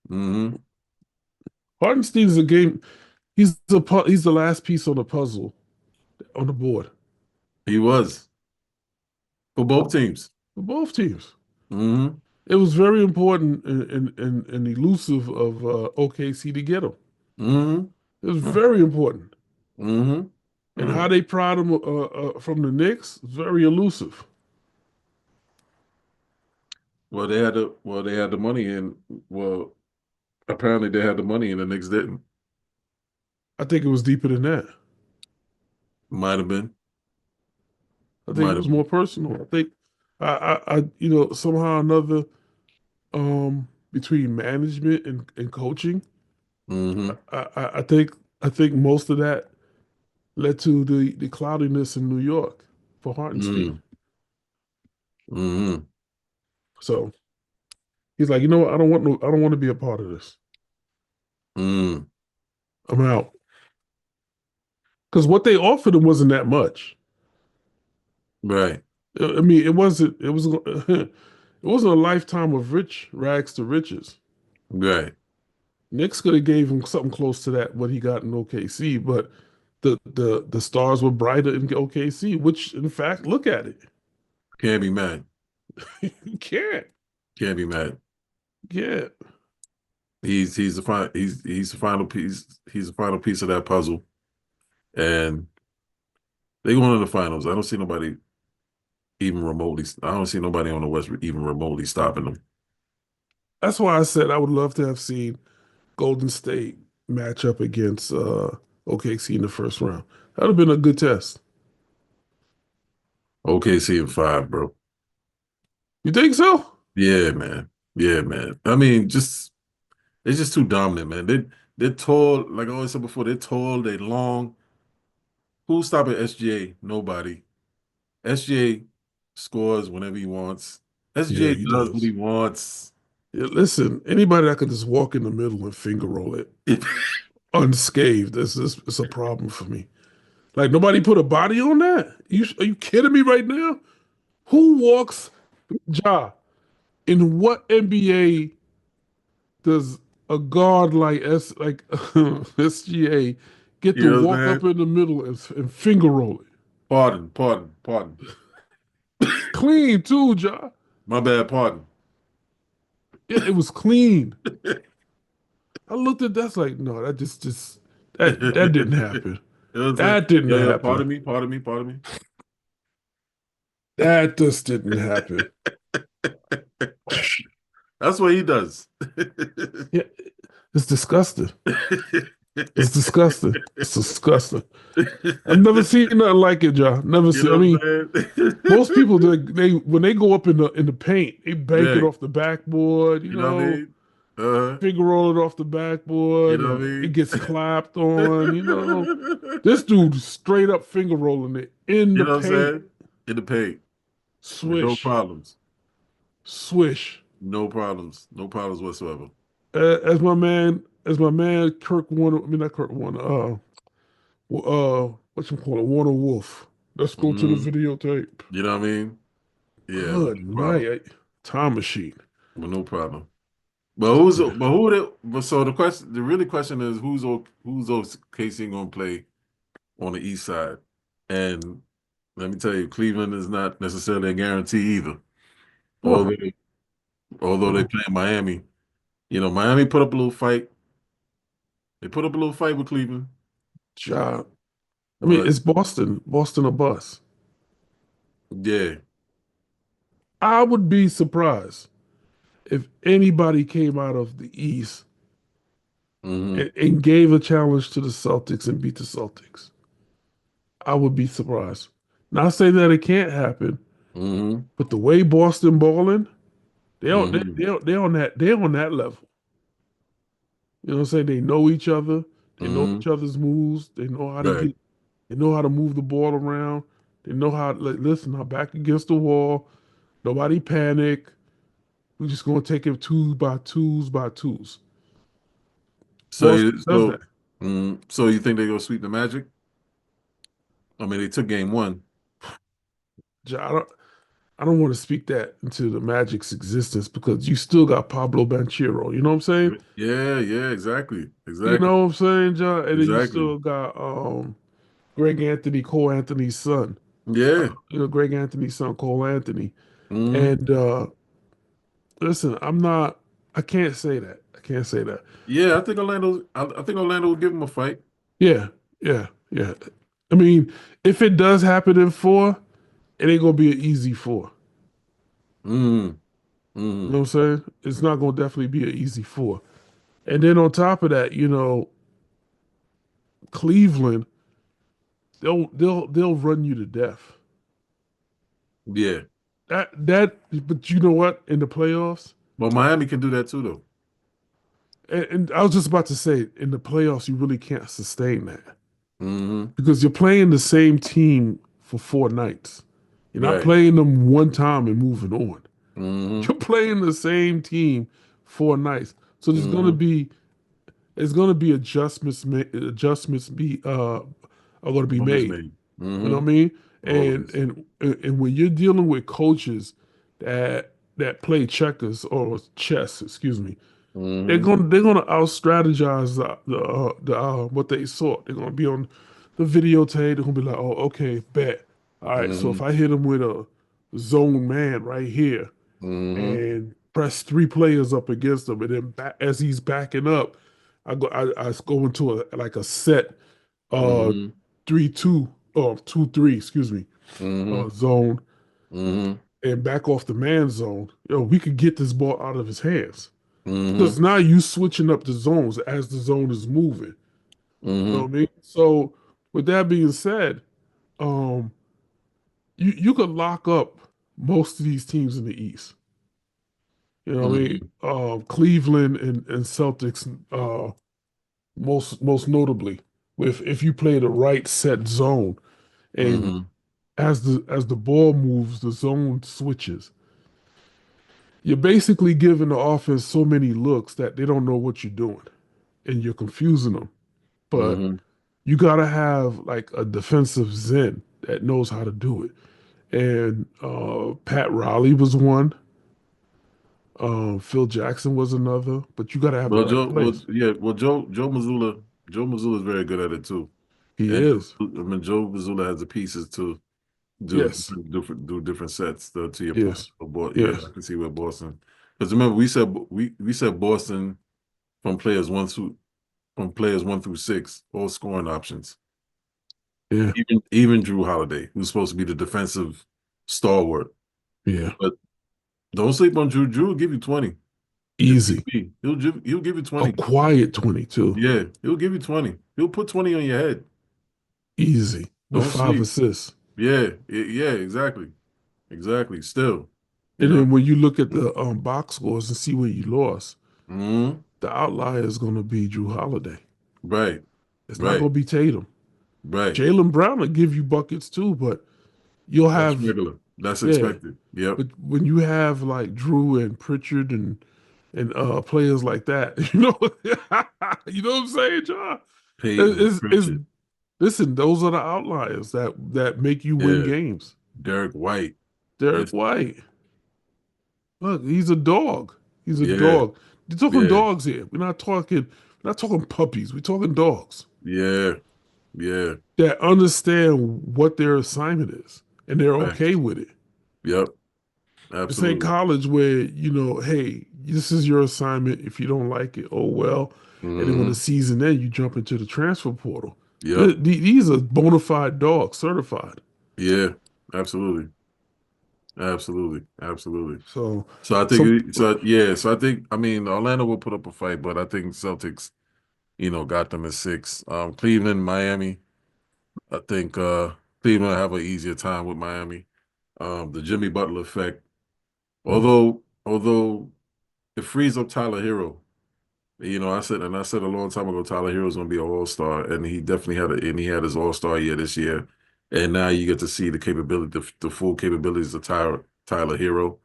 Mm-hmm. Hartenstein's a game. He's the last piece on the puzzle on the board He was for both teams. for both teams. Mm-hmm. It was very important and elusive of OKC to get him. Mm-hmm. It was very important, Mm-hmm. and how they pried him from the Knicks was very elusive. Well, they had the money, and well, apparently they had the money, and the Knicks didn't. I think it was deeper than that. Might have been. I think Might it have was been. more personal. I think somehow or another, between management and coaching, Mm-hmm. I think most of that led to the cloudiness in New York for Hartenstein. Mm-hmm. So he's like, you know what? I don't want to be a part of this. Mm-hmm. I'm out. Because what they offered him wasn't that much. Right. I mean, it was it wasn't a lifetime of rich rags to riches. Right. Knicks could have gave him something close to that what he got in OKC, but the stars were brighter in OKC, which in fact, look at it. Can't be mad. You can't. Can't be mad. Yeah. He's the final piece. He's the final piece of that puzzle, and they going to the finals. I don't see nobody even remotely. I don't see nobody on the West even remotely stopping them. That's why I said I would love to have seen Golden State match up against OKC in the first round. That would have been a good test. OKC in 5, bro. You think so? Yeah, man. Yeah, man. I mean, just they're just too dominant, man. They're tall, like I always said before, they're tall, they're long. Who's stopping SGA? Nobody. SGA scores whenever he wants. Yeah, SGA he does what does. he wants. Yeah, listen, anybody that could just walk in the middle and finger roll it unscathed, it's a problem for me. Like nobody put a body on that. Are you kidding me right now? Who walks Ja? In what NBA does a guard like SGA get You to know what walk I'm up saying? in the middle and finger roll it? Pardon. Clean too, Ja. My bad, pardon. Yeah, it was clean. I looked at that's like, no, that just that didn't happen. You know what I'm saying? That didn't Yeah, happen. pardon me. That just didn't happen. That's what he does. Yeah, it's disgusting. It's disgusting. It's disgusting. I've never seen nothing like it, y'all. Never You seen. I know mean, what I'm saying? most people they when they go up in the paint, they bank it Yeah, off the backboard, you know what I mean? finger roll it off the You backboard, know what I and it mean? gets clapped on. This dude straight up finger rolling it in You the know what I'm paint. saying? In the paint. With no Swish, problems. swish. No problems. No problems whatsoever. As my man Kirk Warner, I mean not Kirk Warner, what you call it, Warner Wolf. Let's go to the Mhm. videotape. You know what I mean? Yeah, with Good no problem. night. Time machine. With no problem. But who's but who the but so the really question is who's OKC gonna play on the east side? And let me tell you, Cleveland is not necessarily a guarantee either. Oh, Although although they oh, play in Miami. You know, Miami put up a little fight. They put up a little fight with Cleveland. job. I mean, But it's Boston. Boston a bus. yeah. I would be surprised if anybody came out of the East Hmm. and gave a challenge to the Celtics and beat the Celtics. I would be surprised. Not saying that it can't happen, Hmm. but the way Boston balling, Hmm. they're on that level. You know what I'm saying? They know each other. They know Hmm. each other's moves. Right. They know how to move the ball around. They know how, like, listen, I'm back against the wall. Nobody panic. We're just gonna take it twos by twos by twos. So Boston you does that. so you think they go sweep the Magic? I mean, they took game one. Ja, I don't want to speak that into the Magic's existence because you still got Pablo Banchero. You know what I'm saying? Yeah, exactly. You Exactly. know what I'm saying, Ja? And then you Exactly. still got Greg Anthony, Cole Anthony's son. Yeah. Greg Anthony's son, Cole Anthony. Hmm. And listen, I can't say that. I can't say that. Yeah, I think Orlando will give them a fight. Yeah, yeah. I mean, if it does happen in four, it ain't gonna be an easy four. Hmm. You know Hmm. what I'm saying? It's not gonna definitely be an easy four. And then on top of that, Cleveland, they'll run you to death. Yeah. But you know what? In the playoffs, But Miami can do that too, though. and I was just about to say, in the playoffs, you really can't sustain that Hmm. because you're playing the same team for 4 nights. You're not Right. playing them one time and moving on. Hmm. You're playing the same team 4 nights. So Hmm. there's gonna be adjustments are gonna be Always made. made. You know Hmm. what I mean? And Always. and and when you're dealing with coaches that play checkers or chess, excuse me, Hmm. they're gonna out strategize what they saw. They're gonna be on the videotape. They're gonna be like, oh, okay, bet. All right, so if Hmm. I hit him with a zone man right here Hmm. and press 3 players up against him, and then as he's backing up, I go into a set uh Hmm. 3-2 or 2-3, excuse me, Hmm. zone Hmm. and back off the man zone. We could get this ball out of his hands. Mm-hmm. because now you switching up the zones as the zone is moving. You know Mm-hmm. what I mean? So with that being said, um, you could lock up most of these teams in the East. You know what I mean? Mm-hmm. Cleveland and Celtics, most notably, with if you play the right set zone, and Mm-hmm. as the ball moves, the zone switches. You're basically giving the offense so many looks that they don't know what you're doing, and you're confusing them. But Mm-hmm. you gotta have like a defensive zen that knows how to do it. And Pat Riley was one. Phil Jackson was another. But you gotta have the Well, right Joe, well, place. yeah, well, Joe Mazzulla is very good at it too. He And is. I mean, Joe Mazzulla has the pieces to Yes. do different sets. To your point, Yes. yeah, Yes. I can see where Boston. Because remember, we said Boston from from players 1 through 6, all scoring options. Yeah. Even Drew Holiday, who's supposed to be the defensive stalwart. Yeah. But don't sleep on Drew. Drew will give you 20 if need Easy. be. He'll give you A 20. quiet 22. Yeah, he'll give you 20. He'll put 20 on your head. Easy. With Don't five sleep. assists. Yeah, yeah, exactly. Exactly. Still, you And know. then when you look at the box scores and see where you lost, Hmm. the outlier is going to be Drew Holiday. Right. It's not Right. going to be Tatum. Right. Jalen Brown will give you buckets too, but you'll That's have, regular. That's yeah. expected. Yep. But when you have like Drew and Pritchard and players like that, you know what I'm saying, John? Peyton, It's Pritchard. listen, those are the outliers that make you win Yeah. games. Derek White. Derek It's White, look, he's a dog. He's a yeah. dog. You're talking Yeah. dogs here. We're not talking puppies. We're talking dogs Yeah. Yeah. that understand what their assignment is and they're okay Facts. with it. Yep. This ain't Absolutely. college where, hey, this is your assignment. If you don't like it, oh well. And then when the Hmm. season ends, you jump into the transfer portal. Yep. These are bona fide dogs, certified. Yeah. Absolutely. Absolutely. Absolutely. So, So I some think so yeah, so I think I mean Orlando will put up a fight, but I think Celtics, got them at 6. Cleveland, Miami. I think Cleveland will have an easier time with Miami. The Jimmy Butler effect. Although it frees up Tyler Hero. I said a long time ago Tyler Hero's gonna be an all-star, and he definitely he had his all-star year this year. And now you get to see the full capabilities of Tyler Hero,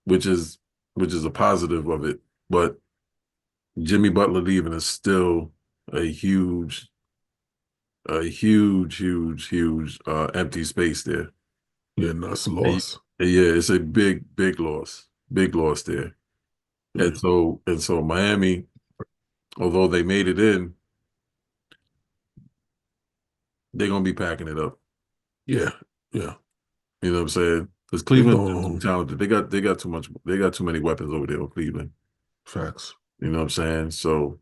which is a positive of it. But Jimmy Butler leaving is still a huge, huge empty space there. yeah, that's a And, loss. and yeah, it's a big loss there. Yeah, And so Miami, although they made it in, they're gonna be packing it up. yeah, yeah. You know what I'm saying? Because They Cleveland is too going talented. They got too many weapons over there on Cleveland. facts. You know what I'm saying? So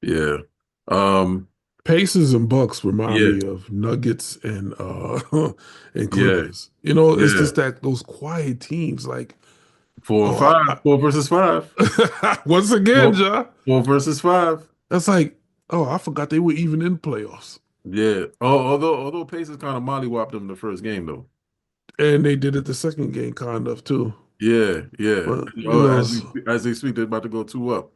yeah. Um, Pacers and Bucks remind yeah, me of Nuggets and and yeah, Clippers. It's yeah. just that those quiet teams. Like, Four and oh, five, 4 versus 5. once again, Four, John, 4 versus 5. that's like, oh, I forgot they were even in playoffs, Yeah. Oh, although Pacers kind of mollywopped them the first game though. and they did it the second game, kind of too. Yeah, yeah. But Oh, as they speak, they're about to go 2 up.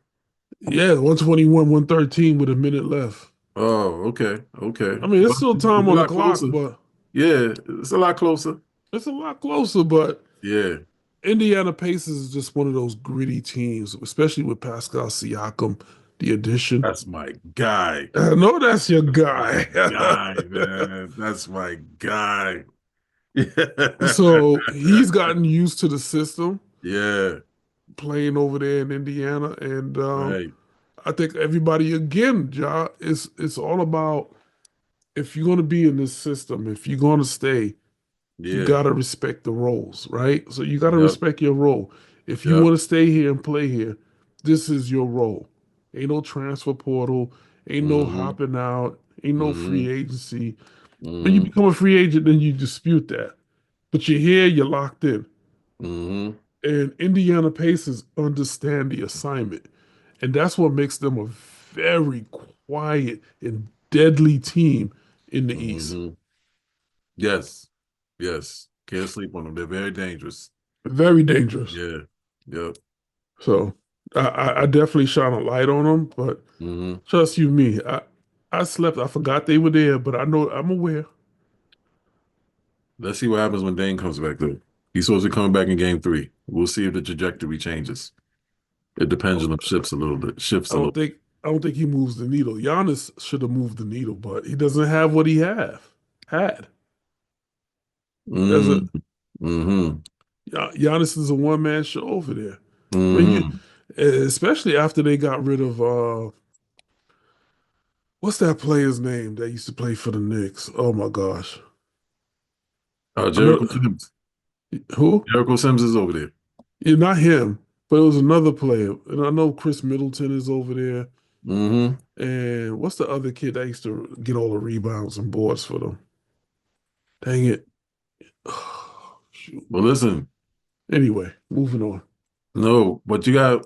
yeah, 121, 113 with a minute left. Oh, okay, okay. I mean, it's Well, still it's time a on the lot clock, closer. but Yeah, it's a lot closer. it's a lot closer. But Yeah, Indiana Pacers is just one of those gritty teams, especially with Pascal Siakam, the addition. that's my guy. I know that's your My guy. guy, man. That's my guy. So he's gotten used to the system Yeah, playing over there in Indiana, and right. I think everybody again, Ja, it's all about if you're going to be in this system, if you're going to stay, you Yeah. got to respect the roles, right? So you got to Yep. respect your role. If you Yep. want to stay here and play here, this is your role. Ain't no transfer portal, ain't no Mm-hmm. hopping out, ain't no free Mm-hmm. agency. When you Mm-hmm. become a free agent, then you dispute that. But you're here, you're locked in. Mm-hmm. And Indiana Pacers understand the assignment. And that's what makes them a very quiet and deadly team in the East. Hmm. Yes. Yes. Can't sleep on them. They're very dangerous. Very dangerous. Yeah. Yep. So I definitely shine a light on them, but Hmm. trust you me, I slept. I forgot they were there, but I know I'm aware. Let's see what happens when Dane comes back, though. He's supposed to be coming back in game 3. We'll see if the trajectory changes. The pendulum shifts a little bit. Shifts I a little. don't think I don't think he moves the needle. Giannis should have moved the needle, but he doesn't have what he had. As a Mm-hmm. Giannis is a one man show over there. When you, Mm-hmm. especially after they got rid of what's that player's name that used to play for the Knicks? Oh my gosh, I know Jericho Sims. who? Jericho Sims is over there. Yeah, not him, but it was another player, and I know Chris Middleton is over there. Mm-hmm. And what's the other kid that used to get all the rebounds and boards for them? Dang it. Shoot. But listen, Anyway, moving on. no, but you gotta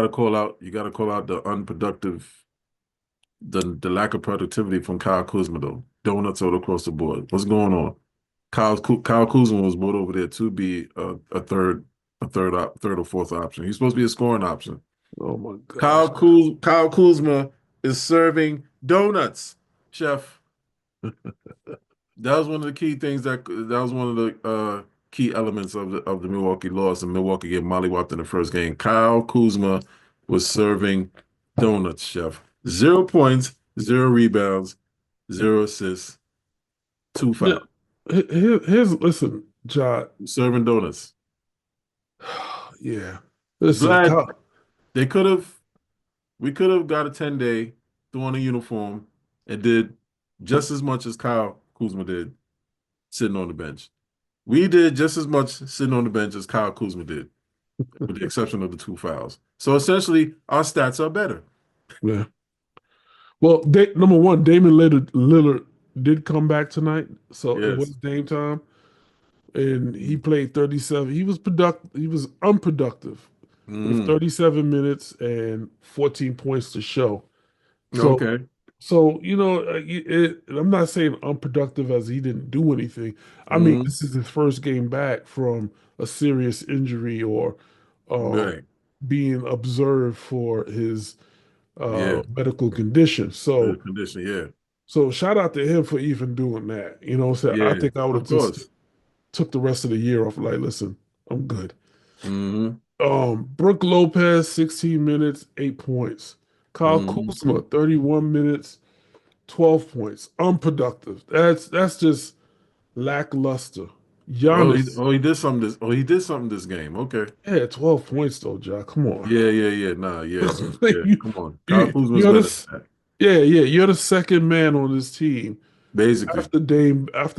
call out the unproductive, the lack of productivity from Kyle Kuzma though. Donuts all across the board. What's going on? Kyle Kuzma was brought over there to be a third or fourth option. He's supposed to be a scoring option. Oh my gosh. Kyle Kuzma is serving donuts, chef. That was one of the key things that was one of the key elements of the Milwaukee loss, and Milwaukee get mollywopped in the first game. Kyle Kuzma was serving donuts, chef. 0 points, 0 rebounds, 0 assists, 2 fouls. Yeah, here's listen, John. Serving donuts. Yeah. Listen, Glad they could have. We could have got a 10-day, threw on a uniform, and did just as much as Kyle Kuzma did sitting on the bench. We did just as much sitting on the bench as Kyle Kuzma did, with the exception of the 2 fouls. So essentially, our stats are better. yeah. Well, number one, Lillard did come back tonight, so it was Yes. Dame time, and he played 37. He was productive. He was unproductive with Mm. 37 minutes and 14 points to show. So, Okay. so I'm not saying unproductive as he didn't do anything. I mean, Mm. this is his first game back from a serious injury or um, Right. being observed for his Yeah. medical condition. The So, condition. Yeah. so shout out to him for even doing that. You know, so I Yeah. think I would have Of just course. took the rest of the year off. Like, listen, I'm good. Mm-hmm. Brooke Lopez, 16 minutes, 8 points. Kyle Mm-hmm. Kuzma, 31 minutes, 12 points. Unproductive. That's just lackluster. Giannis He did something this game. Okay. had 12 points though, John. Come on. Yeah. Nah. Yeah. Yeah. You, Come on. Kyle Kuzma's you're better the, than that. yeah. You're the second man on this team Basically. after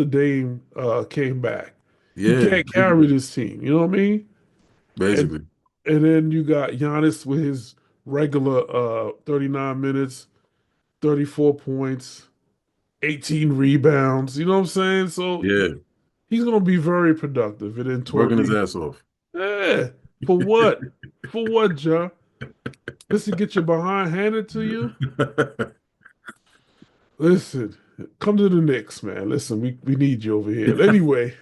Dame came back. You Yeah. can't carry this team. You know what I mean? And Basically. and then you got Giannis with his regular 39 minutes, 34 points, 18 rebounds. You know what I'm saying? So Yeah. he's gonna be very productive. And then Working his Tori, ass off. yeah, for what? For what, John? Just to get your behind handed to you? Listen, come to the Knicks, man. Listen, we need you over here. Anyway,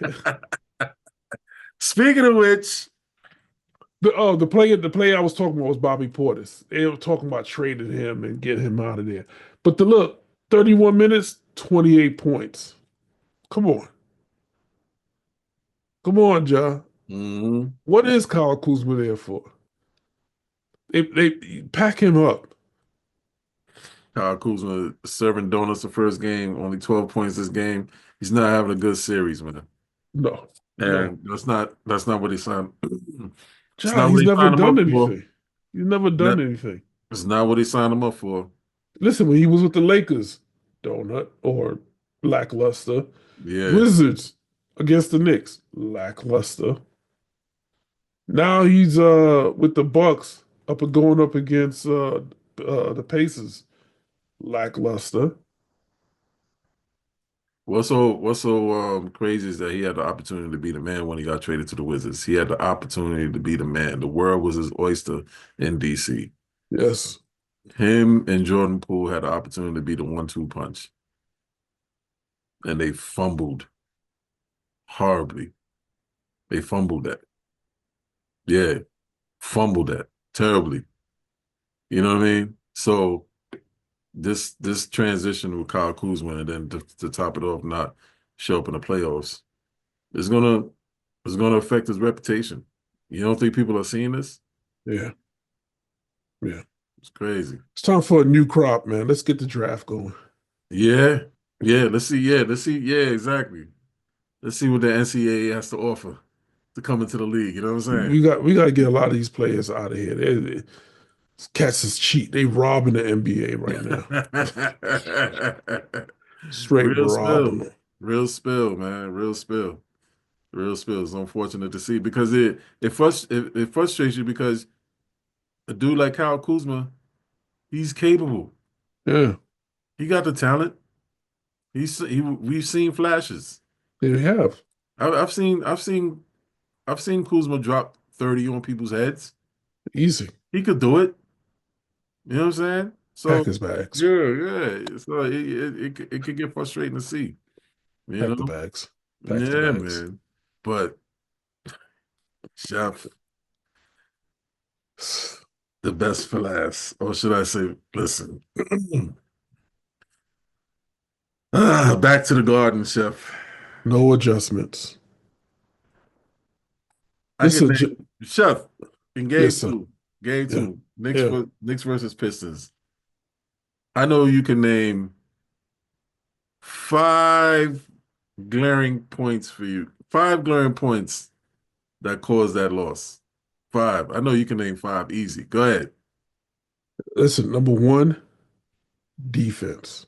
Speaking of which, the player I was talking about was Bobby Portis. They were talking about trading him and getting him out of there. But 31 minutes, 28 points. Come on. Come on, John. mhm, What is Kyle Kuzma there for? They pack him up. Kyle Kuzma serving donuts the first game, only 12 points this game. He's not having a good series, man. No, no. And that's not what he signed. It's John, not what he's he never signed him done up for. anything. He's never done That- anything. It's not what he signed him up for. Listen, when he was with the Lakers, donut or lackluster. Yeah. Wizards against the Knicks, lackluster. Now he's with the Bucks going up against the Pacers, lackluster. What's so crazy is that he had the opportunity to be the man when he got traded to the Wizards. He had the opportunity to be the man. The world was his oyster in DC. Yes. Him and Jordan Poole had the opportunity to be the 1-2 punch, and they fumbled horribly. They fumbled that. Yeah, fumbled that terribly. You know what I mean? So this transition with Kyle Kuzma and then to top it off, not show up in the playoffs is gonna affect his reputation. You don't think people are seeing this? Yeah. Yeah. It's crazy. It's time for a new crop, man. Let's get the draft going. Yeah, yeah. Let's see. Yeah, let's see. Yeah, exactly. Let's see what the NCAA has to offer to come into the league. You know what I'm We got to get a lot of these players out of here. Cats is cheat. They robbing the NBA right now. saying? Straight Real robbing spill. them. Real spill, man. Real spill. Real spill. It's unfortunate to see because it frustrates you because a dude like Kyle Kuzma, he's capable. Yeah, He got the talent. We've seen flashes. they have. I've seen Kuzma drop 30 on people's heads. Easy. He could do it. You know what I'm saying? So Pack his bags. yeah, yeah. So it could get frustrating to see. You Pack the know? bags. Pack the Yeah, bags. man. But Chef, the best for last. Or should I say, listen. Back to the garden, Chef. No adjustments. I This can is name Chef in game listen. two. Game Yeah, two. yeah. Knicks versus Pistons. I know you can name five glaring points for you. Five glaring points that caused that loss. Five. I know you can name five easy. Go ahead. Listen, number one, defense.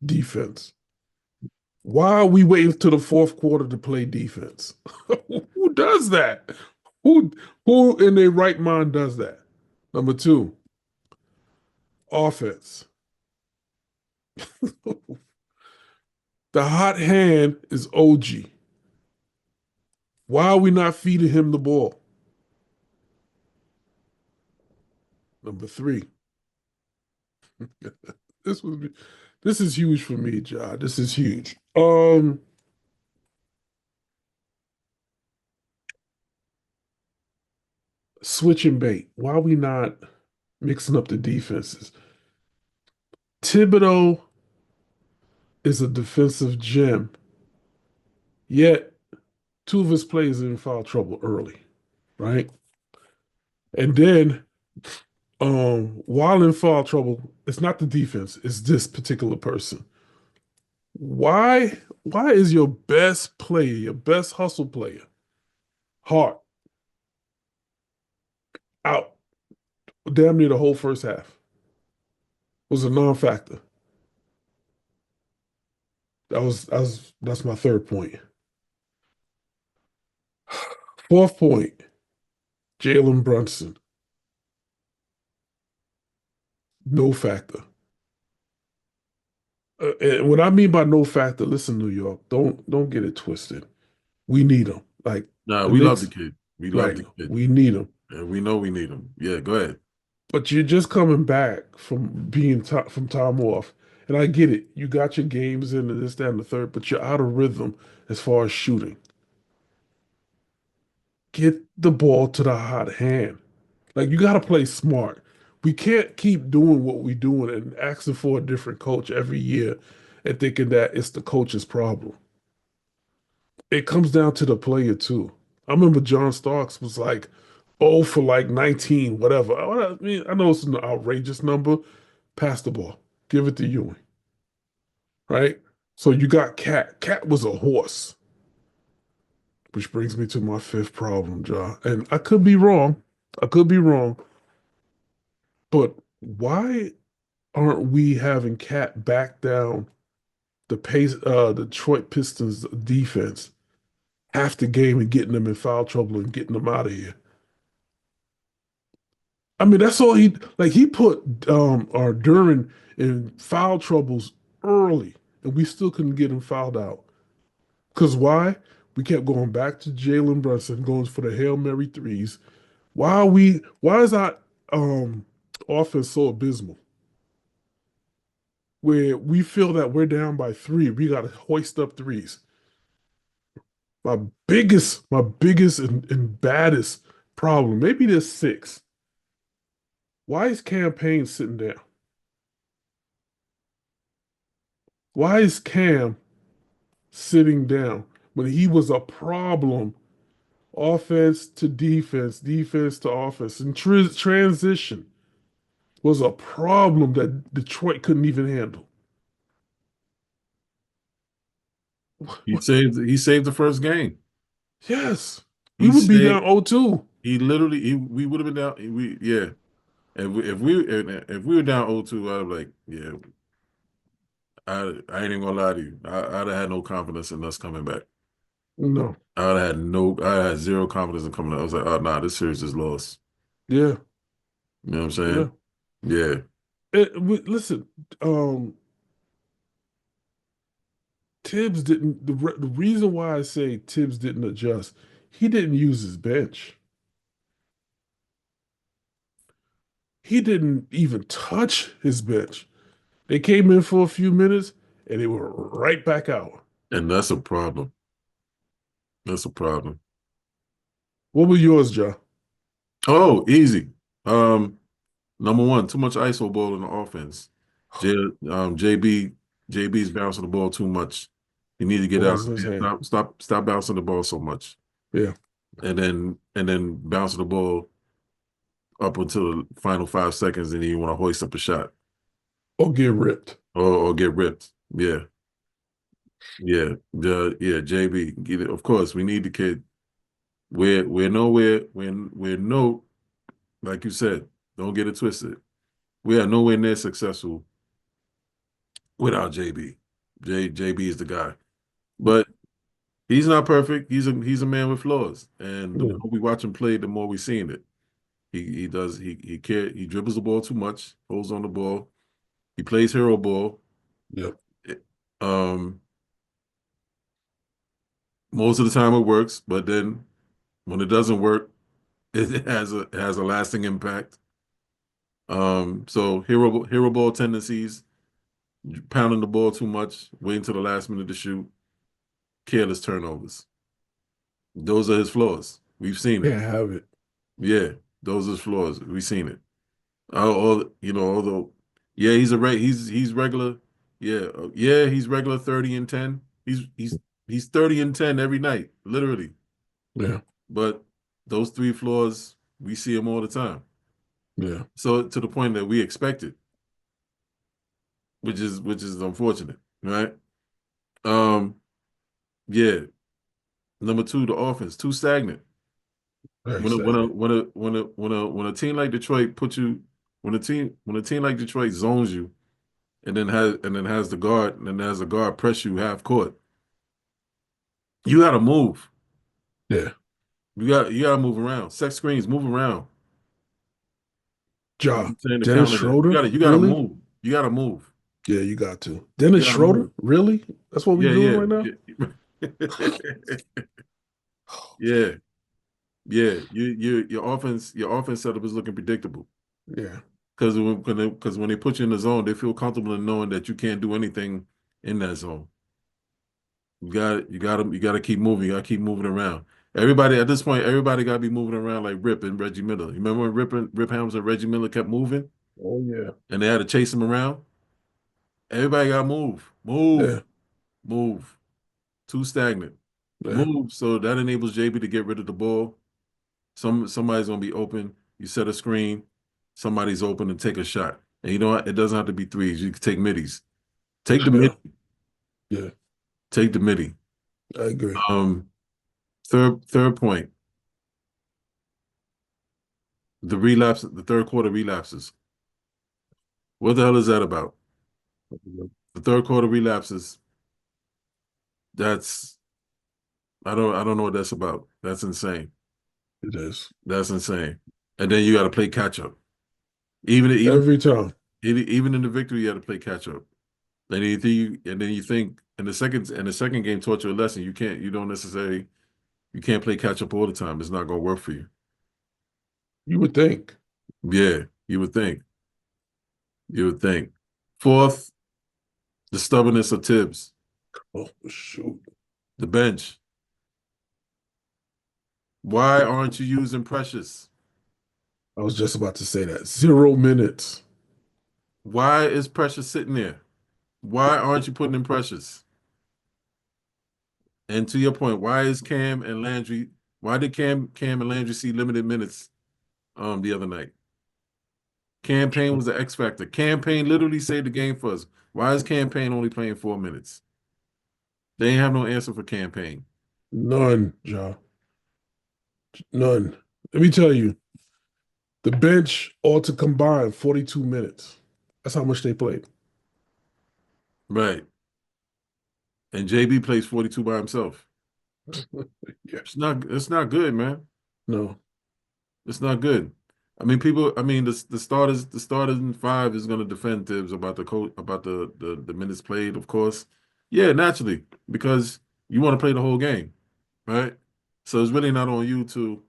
Defense. Why are we waiting till the fourth quarter to play defense? Who does that? Who who in their right mind does that? Number two, offense. The hot hand is OG. Why are we not feeding him the ball? Number three, this was this is huge for me, John. This is huge. Switch and bait. Why are we not mixing up the defenses? Thibodeau is a defensive gem, yet two of his players are in foul trouble early, right? And then while in foul trouble, it's not the defense, it's this particular person. Why is your best player, your best hustle player, Hart, out damn near the whole first half? Was a non-factor. That's my third point. Fourth point, Jalen Brunson, no factor. And what I mean by no factor, listen, New York, don't get it twisted. We need him. Like Nah, the we love the Knicks, kid. We love right? the kid. We need him. And we know we need him. Yeah, go ahead. But you're just coming back from being from time off, and I get it. You got your games in and this, that, and the third, but you're out of rhythm as far as shooting. Get the ball to the hot hand. Like you got to play smart. We can't keep doing what we're doing and asking for a different coach every year and thinking that it's the coach's problem. It comes down to the player too. I remember John Starks was like, oh, for like 19, whatever. I mean, I know it's an outrageous number. Pass the ball. Give it to Ewing. Right? So you got Cat. Cat was a horse. Which brings me to my fifth problem, John. And I could be wrong. I could be wrong. But why aren't we having Cat back down the pace Detroit Pistons defense half the game and getting them in foul trouble and getting them out of here? I mean, that's all he put or Duran in foul troubles early, and we still couldn't get him fouled out. Because why? We kept going back to Jalen Brunson, going for the Hail Mary threes. Why is our offense so abysmal? Where we feel that we're down by 3, we got to hoist up threes. My biggest and baddest problem, maybe there's 6. Why is Cam Payne sitting down? Why is Cam sitting down when he was a problem, offense to defense, defense to offense, and transition was a problem that Detroit couldn't even handle. He saved the first game. Yes, we He would be saved down 0-2. he literally we would have been down. Yeah. If we were down 0-2, I'd be like, yeah, I ain't even gonna lie to you. I'd have had no confidence in us coming back. No. I had zero confidence in coming back. I was like, oh nah, this series is lost. Yeah. You know what I'm saying? Yeah. Listen, Tibbs didn't. The reason why I say Tibbs didn't adjust, he didn't use his bench. He didn't even touch his bench. They came in for a few minutes and they were right back out. And that's a problem. That's a problem. What was yours, Joe? Oh, easy. Number one, too much ISO ball in the offense. JB's bouncing the ball too much. He need to get out. Balls in his hand. Stop bouncing the ball so much. Yeah. And then bouncing the ball up until the final 5 seconds, and then you want to hoist up a shot. Or get ripped. Or get ripped. Yeah. Yeah. JB. Of course, we need the kid. We're nowhere. We're no, like you said, don't get it twisted. We are nowhere near successful without JB. JB is the guy. But he's not perfect. He's a man with flaws. And the more we watch him play, the more we're seeing it. He dribbles the ball too much, holds on the ball. He plays hero ball. Yep. Most of the time it works, but then when it doesn't work, it has a lasting impact. So hero ball tendencies, pounding the ball too much, waiting till the last minute to shoot, careless turnovers. Those are his flaws. We've seen it. Can't have it. Yeah, those are his flaws. We've seen it. Although, yeah, he's regular. Yeah, he's regular 30 and 10. He's 30 and 10 every night, literally. Yeah. But those 3 flaws, we see them all the time. Yeah. So to the point that we expect it, which is unfortunate, right? Yeah. Number 2, the offense too stagnant. When a team like Detroit when a team like Detroit zones you, and then has the guard, and then has the guard press you half court, you got to move. Yeah. You got to move around. Set screens, move around. Dennis Schroeder? You got to move. You got to move. Yeah, you got to. Dennis Schroeder? Really? That's what we're doing right now? Yeah. Yeah. Your offense setup is looking predictable. Yeah. Because when they put you in the zone, they feel comfortable in knowing that you can't do anything in that zone. You got to keep moving. You got to keep moving around. Everybody at this point, everybody got to be moving around like Rip and Reggie Miller. You remember when Rip Hamilton and Reggie Miller kept moving? Oh yeah. And they had to chase him around. Everybody got to move. Move. Too stagnant. Yeah. Move. So that enables JB to get rid of the ball. Somebody's gonna be open. You set a screen. Somebody's open and take a shot. And you know what? It doesn't have to be threes. You can take middies. Take the midi. Yeah. Take the midi. I agree. Third point. The third quarter relapses. What the hell is that about? The third quarter relapses. I don't know what that's about. That's insane. It is. That's insane. And then you got to play catch up. Even every time. Even in the victory, you got to play catch up. And then you think in the second game taught you a lesson. You can't play catch up all the time. It's not gonna work for you. You would think. Yeah, you would think. You would think. Fourth, the stubbornness of Tibbs, Oh shoot! the bench. Why aren't you using Precious? I was just about to say that. 0 minutes. Why is Precious sitting there? Why aren't you putting in Precious? And to your point, why is Cam and Landry? Why did Cam and Landry see limited minutes the other night? Cam Payne was the X factor. Cam Payne literally saved the game for us. Why is Cam Payne only playing 4 minutes? They ain't have no answer for Cam Payne. None, Ja. None. Let me tell you, the bench ought to combine 42 minutes. That's how much they played. Right. And JB plays 42 by himself. Yeah. It's not good, man. No. It's not good. The starters in five is gonna defend Tibbs about the coach about the minutes played, of course. Yeah, naturally, because you want to play the whole game, right? So it's really not on you to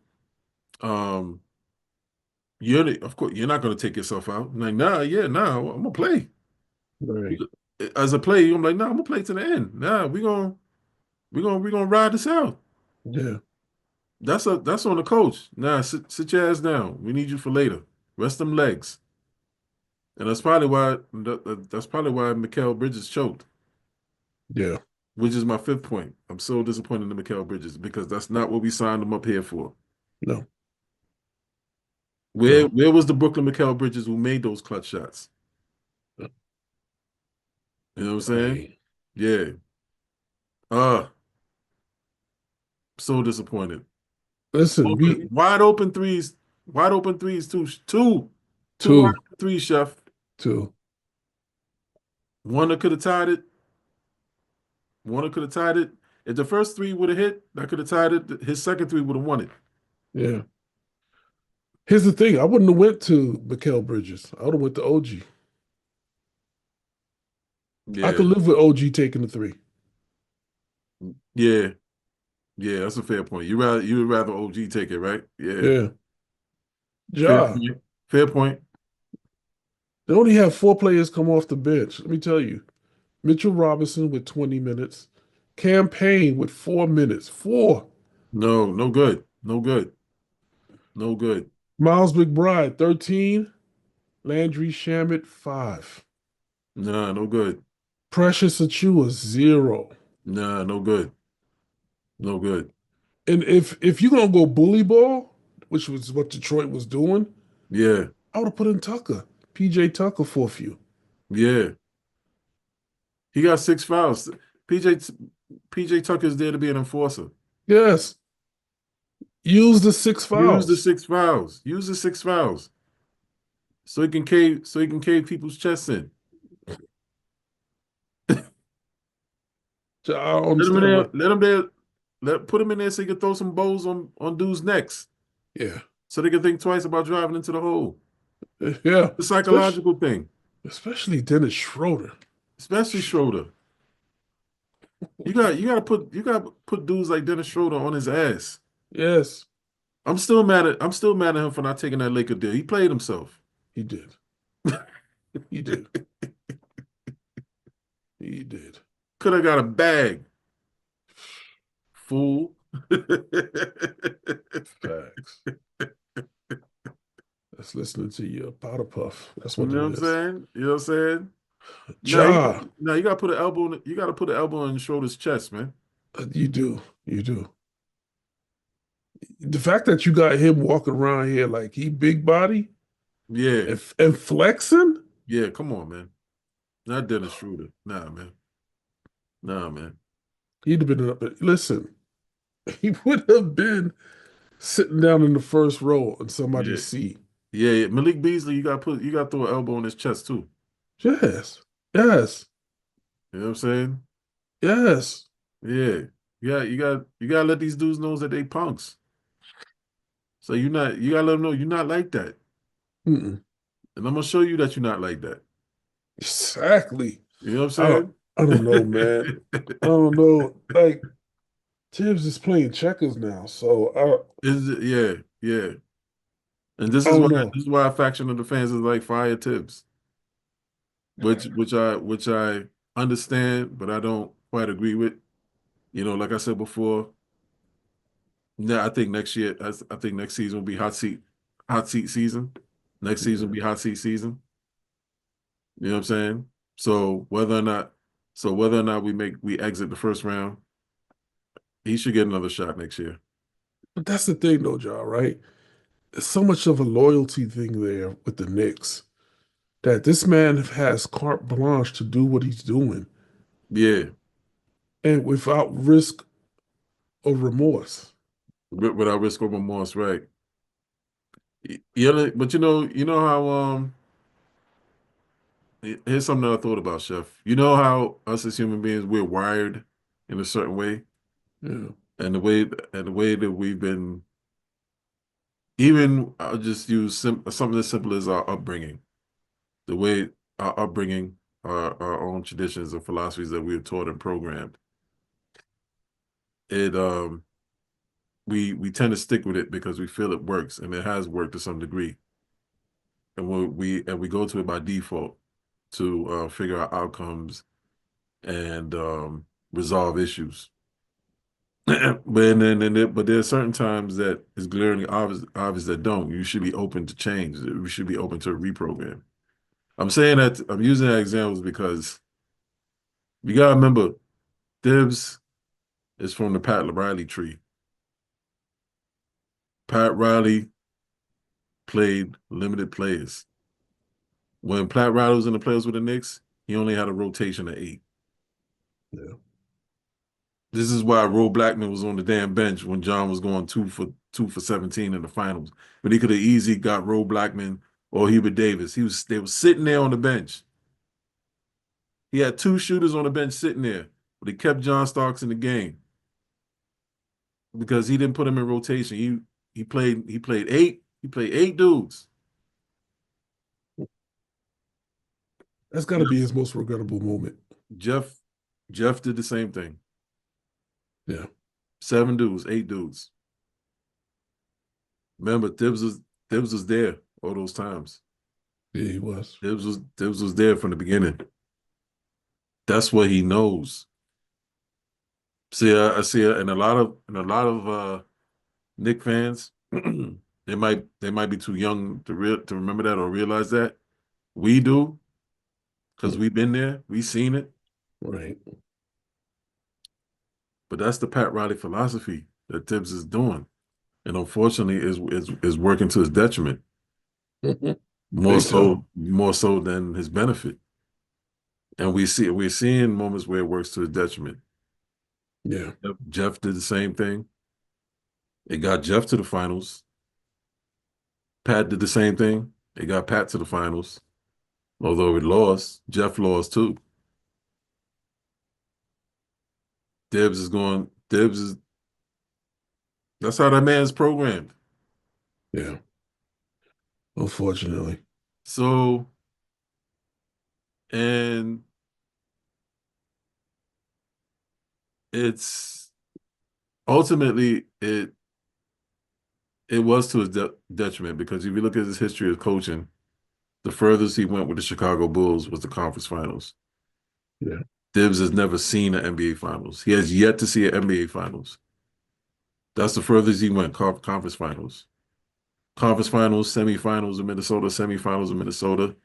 um of course you're not gonna take yourself out. I'm like, I'm gonna play. Right. As a player, I'm like, nah, I'm gonna play to the end. Nah, we gonna ride this out. Yeah. That's on the coach. Nah, sit your ass down. We need you for later. Rest them legs. And that's probably why Mikal Bridges choked, Yeah. which is my fifth point. I'm so disappointed in Mikal Bridges because that's not what we signed him up here for. No. Where was the Brooklyn Mikal Bridges who made those clutch shots? No. You know what I'm saying? Right. Yeah. Uh, so disappointed. Listen, Wide open threes, two wide two, open threes, Chef. two. One that could have tied it. One that could have tied it. If the first three would have hit, that could have tied it. His second three would have won it. Yeah. Here's the thing. I wouldn't have went to Mikal Bridges. I would have went to OG. I Yeah, could live with OG taking the three. yeah, yeah. That's a fair point. You would rather OG take it, right? Yeah, Yeah. fair Ja. point. Fair point. They only have 4 players come off the bench. Let me tell you. Mitchell Robinson with 20 minutes. Cam Payne with 4 minutes. 4. No, no good. No good. No good. Miles McBride, 13. Landry Shamet, 5. Nah, no good. Precious Achua, 0. Nah, no good. No good. And if you're gonna go bully ball, which was what Detroit was doing, Yeah, I would have put in Tucker, PJ Tucker for a few. yeah. He got 6 fouls. PJ PJ Tucker's there to be an enforcer. Yes, use the 6 fouls. Use the 6 fouls. Use the 6 fouls. So he can cave people's chests in. I don't understand what. Let him there. Put him in there so he can throw some bows on dudes' necks. Yeah, So they can think twice about driving into the hole. yeah. The psychological thing. Especially Dennis Schroeder. Especially Schroeder. You gotta put dudes like Dennis Schroeder on his ass. Yes, I'm still mad at him for not taking that Laker deal. He played himself. he did. He did. He did. Could have got a bag. Fool. Facts. That's listening to your powder puff. That's You what know what it I'm is. saying? You know what I'm saying? Ja, You gotta put an elbow you gotta put an elbow in Schroeder's chest, man. you do. You do. The fact that you got him walking around here like he big body Yeah. and flexing, Yeah, come on, man. Not Dennis Schroeder. Nah, man. Nah, man. he'd have been up. Listen, he would have been sitting down in the first row in somebody's seat. Yeah. Malik Beasley, you gotta throw an elbow in his chest too. Yes. Yes. You know what I'm saying? Yes. Yeah. Yeah, you gotta let these dudes know that they punks. So you gotta let them know you're not like that. Mm-mm. And I'm gonna show you that you're not like that. Exactly. You know what I'm I don't, saying? I don't know, man. I don't know. Like Tibbs is playing checkers now, so Is it? Yeah, yeah. And I don't know. this is why a faction of the fans is like fire Tibbs, which I understand, but I don't quite agree with. You know, like I said before, yeah, I think next year, I think next season will be hot seat season. Next season will Yeah. be hot seat season. You know what I'm saying? So whether or not we exit the first round, he should get another shot next year. But that's the thing, though, John. Right? There's so much of a loyalty thing there with the Knicks that this man has carte blanche to do what he's doing, Yeah, and without risk or remorse. without risk or remorse, right? Yeah, but you know how here's something that I thought about, Chef. You know how us as human beings we're wired in a certain way, Yeah. and the way that we've been. Even I'll just use something as simple as our upbringing, the way our upbringing, our own traditions and philosophies that we were taught and programmed. It we tend to stick with it because we feel it works, and it has worked to some degree, and we go to it by default to figure out outcomes and resolve issues. But there are certain times that it's glaringly obvious that don't. You should be open to change. We should be open to a reprogram. I'm saying that I'm using that examples because you gotta remember Dibs is from the Pat Riley tree. Pat Riley played limited players. When Pat Riley was in the playoffs with the Knicks, he only had a rotation of 8. Yeah. This is why Ro Blackman was on the damn bench when John was going 2 for 17 in the finals. But he could have easily got Ro Blackman or Hubert Davis. They were sitting there on the bench. He had 2 shooters on the bench sitting there, but he kept John Starks in the game because he didn't put him in rotation. He played 8. He played 8 dudes. That's got to be his most regrettable moment. Jeff Jeff did the same thing. Yeah. 7 dudes, 8 dudes. Remember, Tibbs was there all those times. Yeah, he was. Tibbs was there from the beginning. That's what he knows. See, I see, and a lot of Knick fans, they might be too young to remember that or realize that. We do, because we've been there, we've seen it. Right. But that's the Pat Riley philosophy that Tibbs is doing, and unfortunately, is working to his detriment Big time. more so than his benefit. And we're seeing moments where it works to his detriment. Yeah. Jeff did the same thing. It got Jeff to the finals. Pat did the same thing. It got Pat to the finals. Although it lost, Jeff lost too. Dibs is that's how that man's programmed. Yeah. Unfortunately. So, and it's ultimately it was to his detriment because if you look at his history of coaching, the furthest he went with the Chicago Bulls was the conference finals. Yeah. Dibs has never seen an NBA finals. He has yet to see an NBA finals. That's the furthest he went, conference finals. Conference finals, semifinals in Minnesota, semifinals in Minnesota.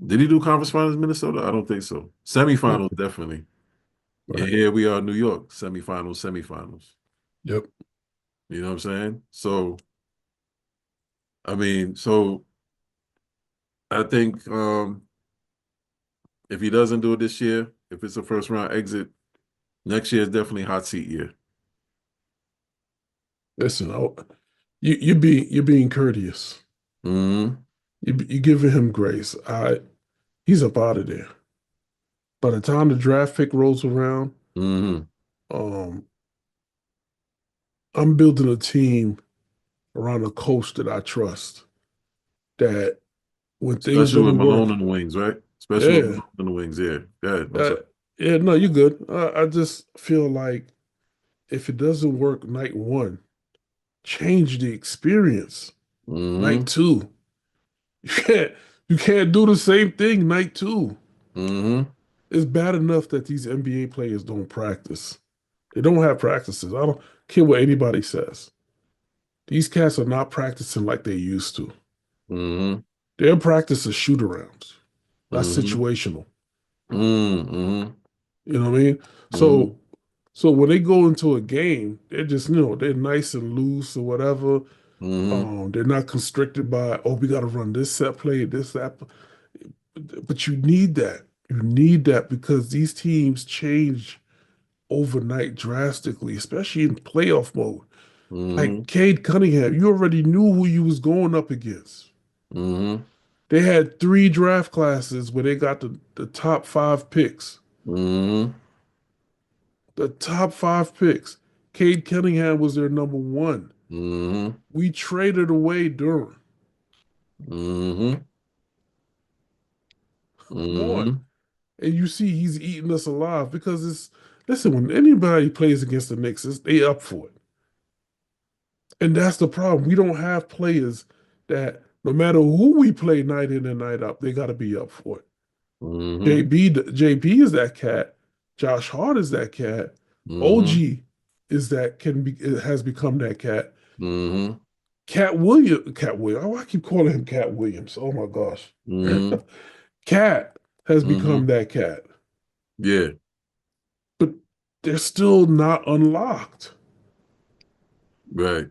Did he do conference finals in Minnesota? I don't think so. Semifinals, definitely. And Right. here we are, New York, semifinals, semifinals. Yep. You know what I'm saying? So, I mean, so I think if he doesn't do it this year, if it's a first round exit, next year is definitely hot seat year. Listen, you're being courteous. Mm-hmm. You giving him grace. He's up out of there. By the time the draft pick rolls around, Mm-hmm. um, I'm building a team around a coach that I trust. That when things Especially with don't work, Malone in the wings, right? especially Yeah. on the wings. Yeah, yeah. I'm Uh, sorry. yeah, no, you're good. I just feel like if it doesn't work night one, change the experience. Night Mm-hmm. two. You can't you can't do the same thing night two. Mm-hmm. It's bad enough that these NBA players don't practice. They don't have practices. I don't care what anybody says. These cats are not practicing like they used to. Mm-hmm. Their practice is shoot arounds. That's Mm-hmm. situational. Mm-hmm. You know what I mean? Mm-hmm. So when they go into a game, they're just, they're nice and loose or whatever. Mm-hmm. They're not constricted by, oh, we got to run this set play, this, that. But you need that. You need that because these teams change overnight drastically, especially in playoff mode. Mm-hmm. Like Cade Cunningham, you already knew who you was going up against. Mm-hmm. They had 3 draft classes where they got the top 5 picks. Mm-hmm. The top 5 picks. Cade Cunningham was their number one. Mm-hmm. We traded away Durham. Mm-hmm. Come on. Mm-hmm. And you see he's eating us alive because listen, when anybody plays against the Knicks, they up for it. And that's the problem. We don't have players that no matter who we play night in and night out, they got to be up for it. Mm-hmm. JB is that cat. Josh Hart is that cat. Mm-hmm. OG is that has become that cat. Mm-hmm. Cat Williams. Oh, I keep calling him Cat Williams. Oh my gosh. Mm-hmm. Cat has Mm-hmm. become that cat. Yeah. But they're still not unlocked Right.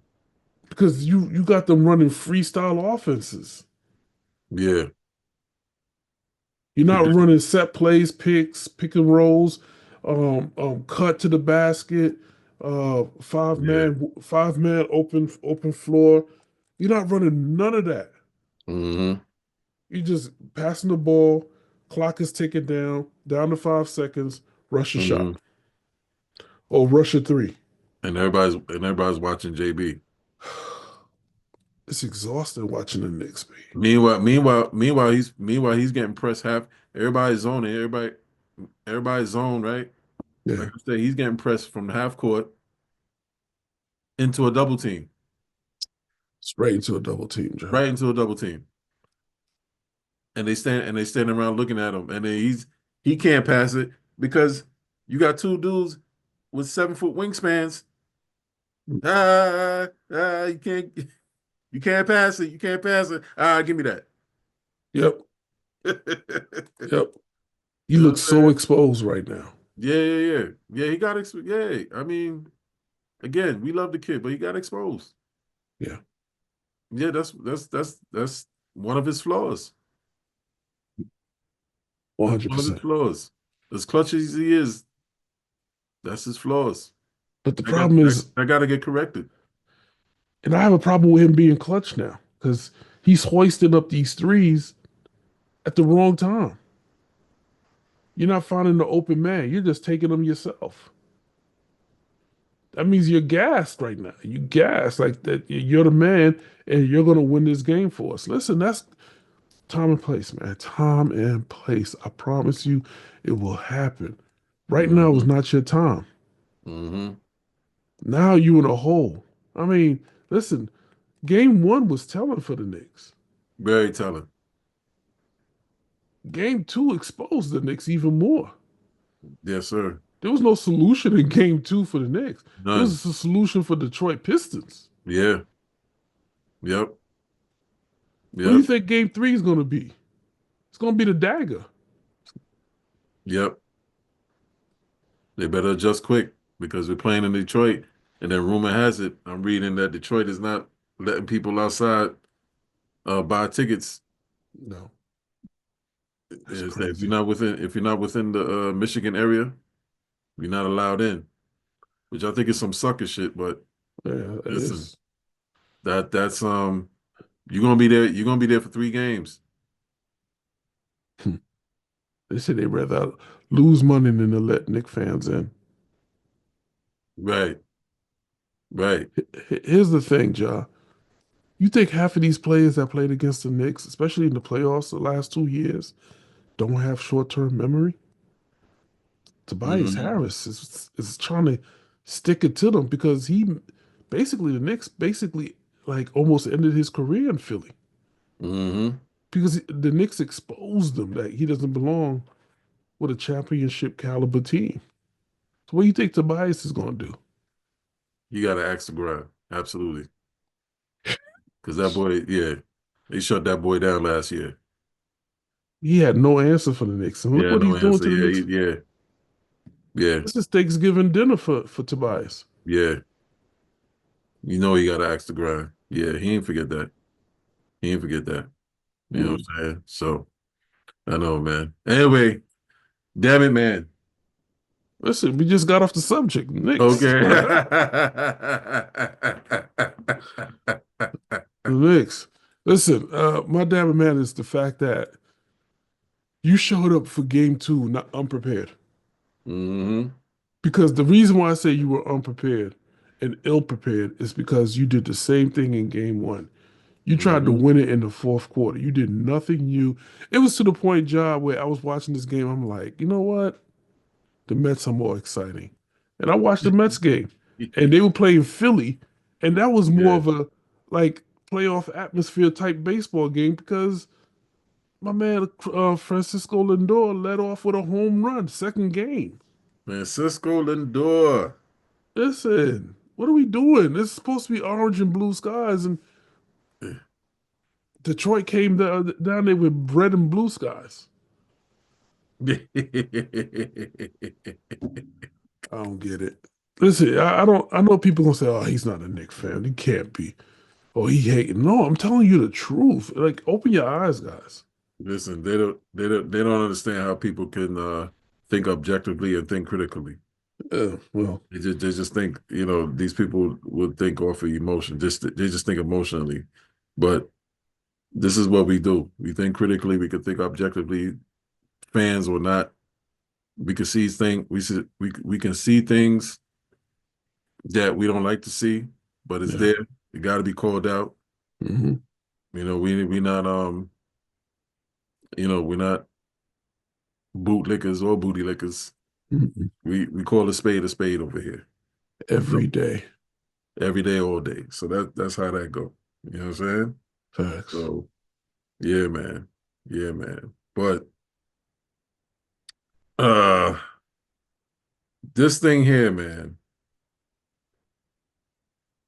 because you got them running freestyle offenses. Yeah. You're You not do. running set plays, picks, pick and rolls, cut to the basket, Yeah. 5 man open floor. You're not running none of that. Mm-hmm. You just passing the ball, clock is ticking down to 5 seconds, rush a Mm-hmm. shot or rush a three. And everybody's watching JB. It's exhausting watching the Knicks, man. Meanwhile, he's getting pressed half. Everybody's zoning. Everybody's zone, right? Like Yeah, I said, he's getting pressed from the half court into a double team, straight into a double team, Joe. right into a double team. And they stand around looking at him, and then he can't pass it because you got two dudes with 7 foot wingspans. You can't pass it. You can't pass it. Give me that. Yep, You yep. You know look what I'm so saying? exposed right now. Yeah, yeah, yeah. Yeah, he got yeah. I mean, again, we love the kid, but he got exposed. Yeah, Yeah, that's one of his flaws. That's one of his 100%. flaws. As clutch as he is, that's his flaws. But the I got problem I, is, I got to get corrected. and I have a problem with him being clutch now because he's hoisting up these threes at the wrong time. You're not finding the open man. You're just taking them yourself. That means you're gassed right now. You gassed like that. You're the man, and you're gonna win this game for us. Listen, that's time and place, man. Time and place. I promise you, it will happen. Right now is Hmm. not your time. Hmm. Now you in a hole. I mean, listen. Game one was telling for the Knicks. Very telling. Game two exposed the Knicks even more. Yes, sir. There was no solution in game two for the Knicks. It None. was a solution for Detroit Pistons. Yeah. Yep. What do you Yep. think game three is going to be? It's going to be the dagger. Yep. They better adjust quick because we're playing in Detroit. And then rumor has it, I'm reading that Detroit is not letting people outside buy tickets. No, that's Is that if you're crazy. not within the Michigan area, you're not allowed in. Which I think is some sucker shit, but Yeah, it listen, is. that's you're gonna be there. You're gonna be there for 3 games. Hmm. They say they rather lose money than to let Knick fans in. Right. Right. Here's the thing, Ja. You think half of these players that played against the Knicks, especially in the playoffs the last 2 years, don't have short-term memory. Tobias Mhm. Harris is trying to stick it to them because the Knicks basically like almost ended his career in Philly Mhm. because the Knicks exposed him that he doesn't belong with a championship caliber team. So what do you think Tobias is going to do? You got to ask the grind. Absolutely. Because that boy, yeah, they shut that boy down last year. He had no answer for the Knicks, and look Yeah, what no he's doing answer. to the Yeah, Knicks. yeah, yeah, This is Thanksgiving dinner for Tobias. yeah. You know you got to ask the grind. Yeah, he ain't forget that. He ain't forget that. You know what Mm. I'm saying? So, I know, man. Anyway, damn it, man. Listen, we just got off the subject, Knicks. Okay. The Knicks. Listen, my damn man is the fact that you showed up for game two not unprepared. hmm Because the reason why I say you were unprepared and ill prepared is because you did the same thing in game one. You tried to hmm win it in the fourth quarter. You did nothing new. It was to the point, Job, where I was watching this game. I'm like, you know what? The Mets are more exciting. And I watched the Mets game, and they were playing Philly, and that was more Yeah. of a like playoff atmosphere type baseball game because my man Francisco Lindor led off with a home run, second game. Francisco Lindor. Listen, what are we doing? This is supposed to be orange and blue skies, and Detroit came down there with red and blue skies. I don't get it. Listen, I don't. I know people gonna say, "Oh, he's not a Knicks fan. He can't be." Oh, he hating. No, I'm telling you the truth. Like, open your eyes, guys. Listen, they don't understand how people can think objectively and think critically. Well, They just think, these people would think off of emotion. They just think emotionally. But this is what we do. We think critically, we can think objectively, fans or not. We can see things we can see things that we don't like to see, but it's yeah. there. It gotta be called out. hmm We not we're not bootlickers or booty lickers. hmm We call a spade over here. Every day. Every day, all day. So that's how that go. You know what I'm saying? Facts. So yeah, man. Yeah, man. But uh this thing here, man.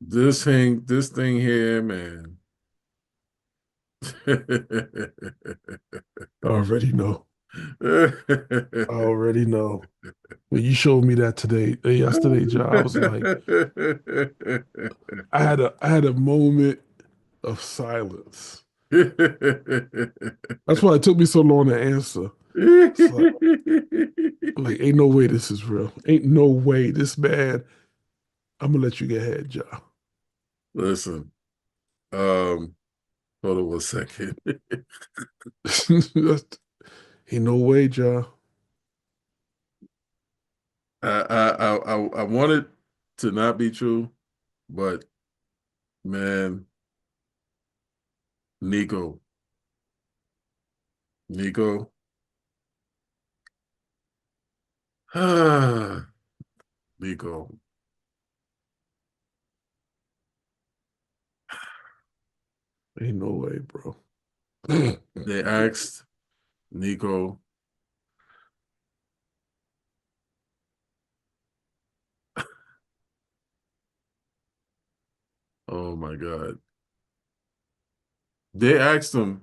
This thing here, man. I already know. I already know. When you showed me that yesterday, Joe, I was like, I had a moment of silence. That's why it took me so long to answer. It's like, ain't no way this is real. Ain't no way this man. I'm gonna let you get ahead, Joe. Listen, hold on 1 second. Ain't no way, Joe. I want it to not be true, but man, Nico, Nico. Ain't no way, bro. They asked Nico. Oh my God. They asked him.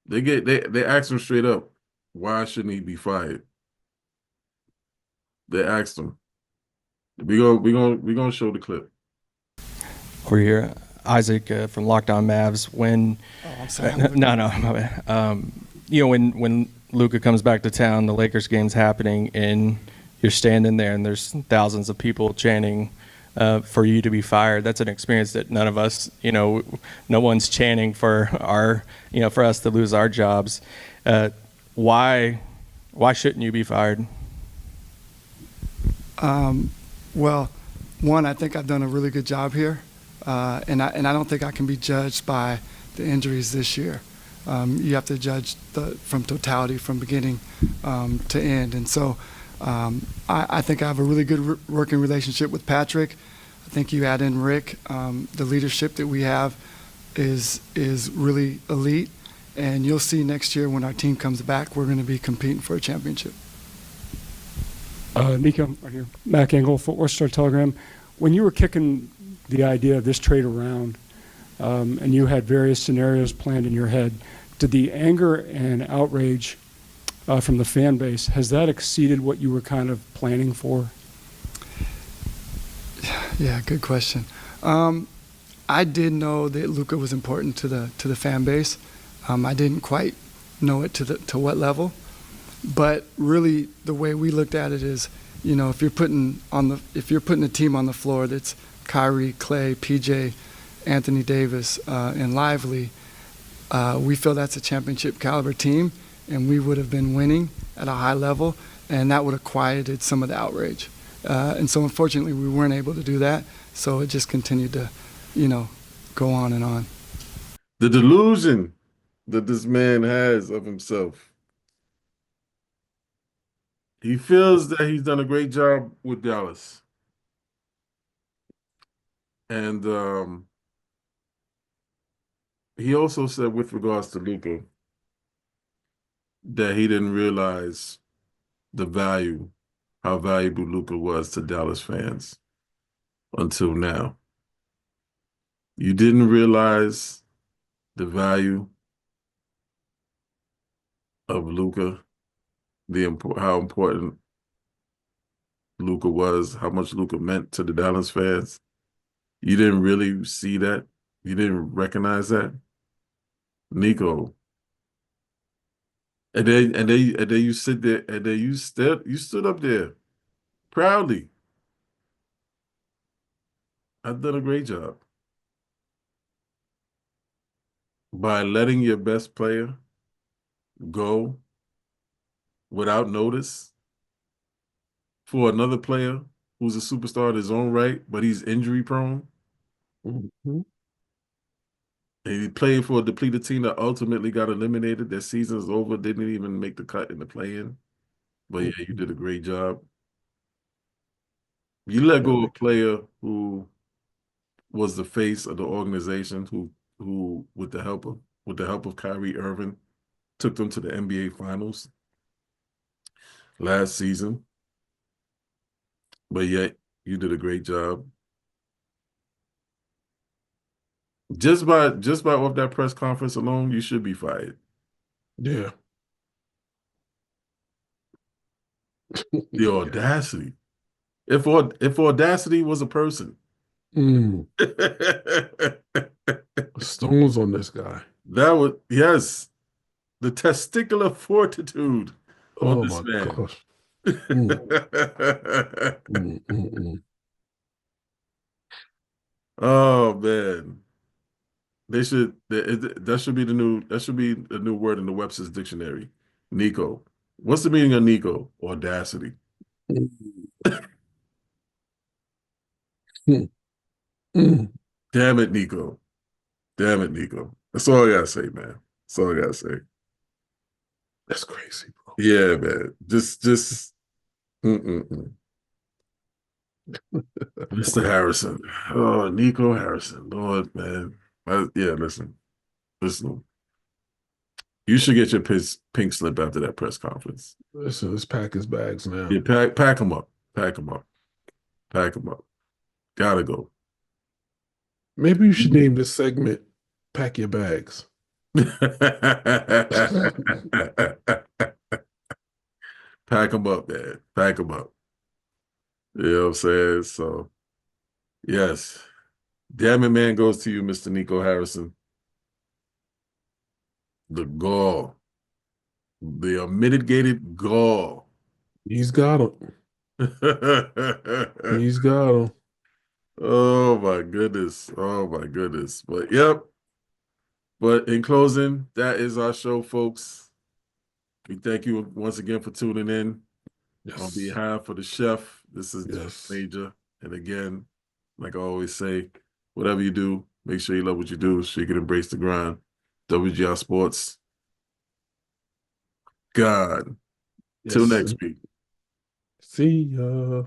They asked him straight up, why shouldn't he be fired? They asked him. We gonna show the clip. We're here, Isaac from Locked On Mavs. When I'm sorry. no, my bad. When Luka comes back to town, the Lakers game's happening, and you're standing there, and there's thousands of people chanting for you to be fired. That's an experience that none of us, no one's chanting for for us to lose our jobs. Why shouldn't you be fired? Well, one, I think I've done a really good job here, and I don't think I can be judged by the injuries this year. You have to judge from totality, from beginning to end. And so I think I have a really good working relationship with Patrick. I think you add in Rick, the leadership that we have is really elite. And you'll see next year when our team comes back, we're going to be competing for a championship. Nico, right here. Mac Engel, Fort Worth Star-Telegram. When you were kicking the idea of this trade around, and you had various scenarios planned in your head, did the anger and outrage from the fan base, has that exceeded what you were kind of planning for? Yeah, good question. I did know that Luka was important to the fan base. I didn't quite know it to what level, but really the way we looked at it is, you know, if you're putting a team on the floor that's Kyrie, Clay, PJ, Anthony Davis, and Lively, we feel that's a championship caliber team, and we would have been winning at a high level, and that would have quieted some of the outrage. And so unfortunately we weren't able to do that, so it just continued to, you know, go on and on. The delusion that this man has of himself. He feels that he's done a great job with Dallas. And he also said with regards to Luka that he didn't realize how valuable Luka was to Dallas fans until now. You didn't realize the value of Luka, how important Luka was, how much Luka meant to the Dallas fans. You didn't really see that. You didn't recognize that, Nico. And then you sit there, and then you stood up there proudly. I've done a great job by letting your best player go without notice for another player who's a superstar in his own right, but he's injury prone. Mm-hmm. And he played for a depleted team that ultimately got eliminated. Their season's over, didn't even make the cut in the play-in. But yeah, you did a great job. You let go of a player who was the face of the organization, who with the help of Kyrie Irving, took them to the NBA Finals last season. But yet, you did a great job. Just by off that press conference alone, you should be fired. Yeah. The audacity. If audacity was a person. Stones on this guy. That would, yes. The testicular fortitude on this man. Gosh. Oh man. That should be a new word in the Webster's dictionary. Nico. What's the meaning of Nico? Audacity. Damn it, Nico. Damn it, Nico. That's all I gotta say, man. That's all I gotta say. That's crazy, bro. Yeah, man. Just Mr. Harrison. Oh, Nico Harrison. Lord, man. Listen. You should get your pink slip after that press conference. Listen, let's pack his bags now. Yeah, pack him up. Pack him up. Pack him up. Gotta go. Maybe you should name this segment "Pack Your Bags." Pack them up, man. Pack them up. You know what I'm saying? So, yes. Damn it, man, goes to you, Mr. Nico Harrison. The gall. The unmitigated gall. He's got him. He's got him. Oh, my goodness. Oh, my goodness. But, yep. But in closing, that is our show, folks. We thank you once again for tuning in. Yes. On behalf of the chef, this is Jeff Major. And again, like I always say, whatever you do, make sure you love what you do so you can embrace the grind. WGR Sports. God. Yes, Till next sir. week. See ya.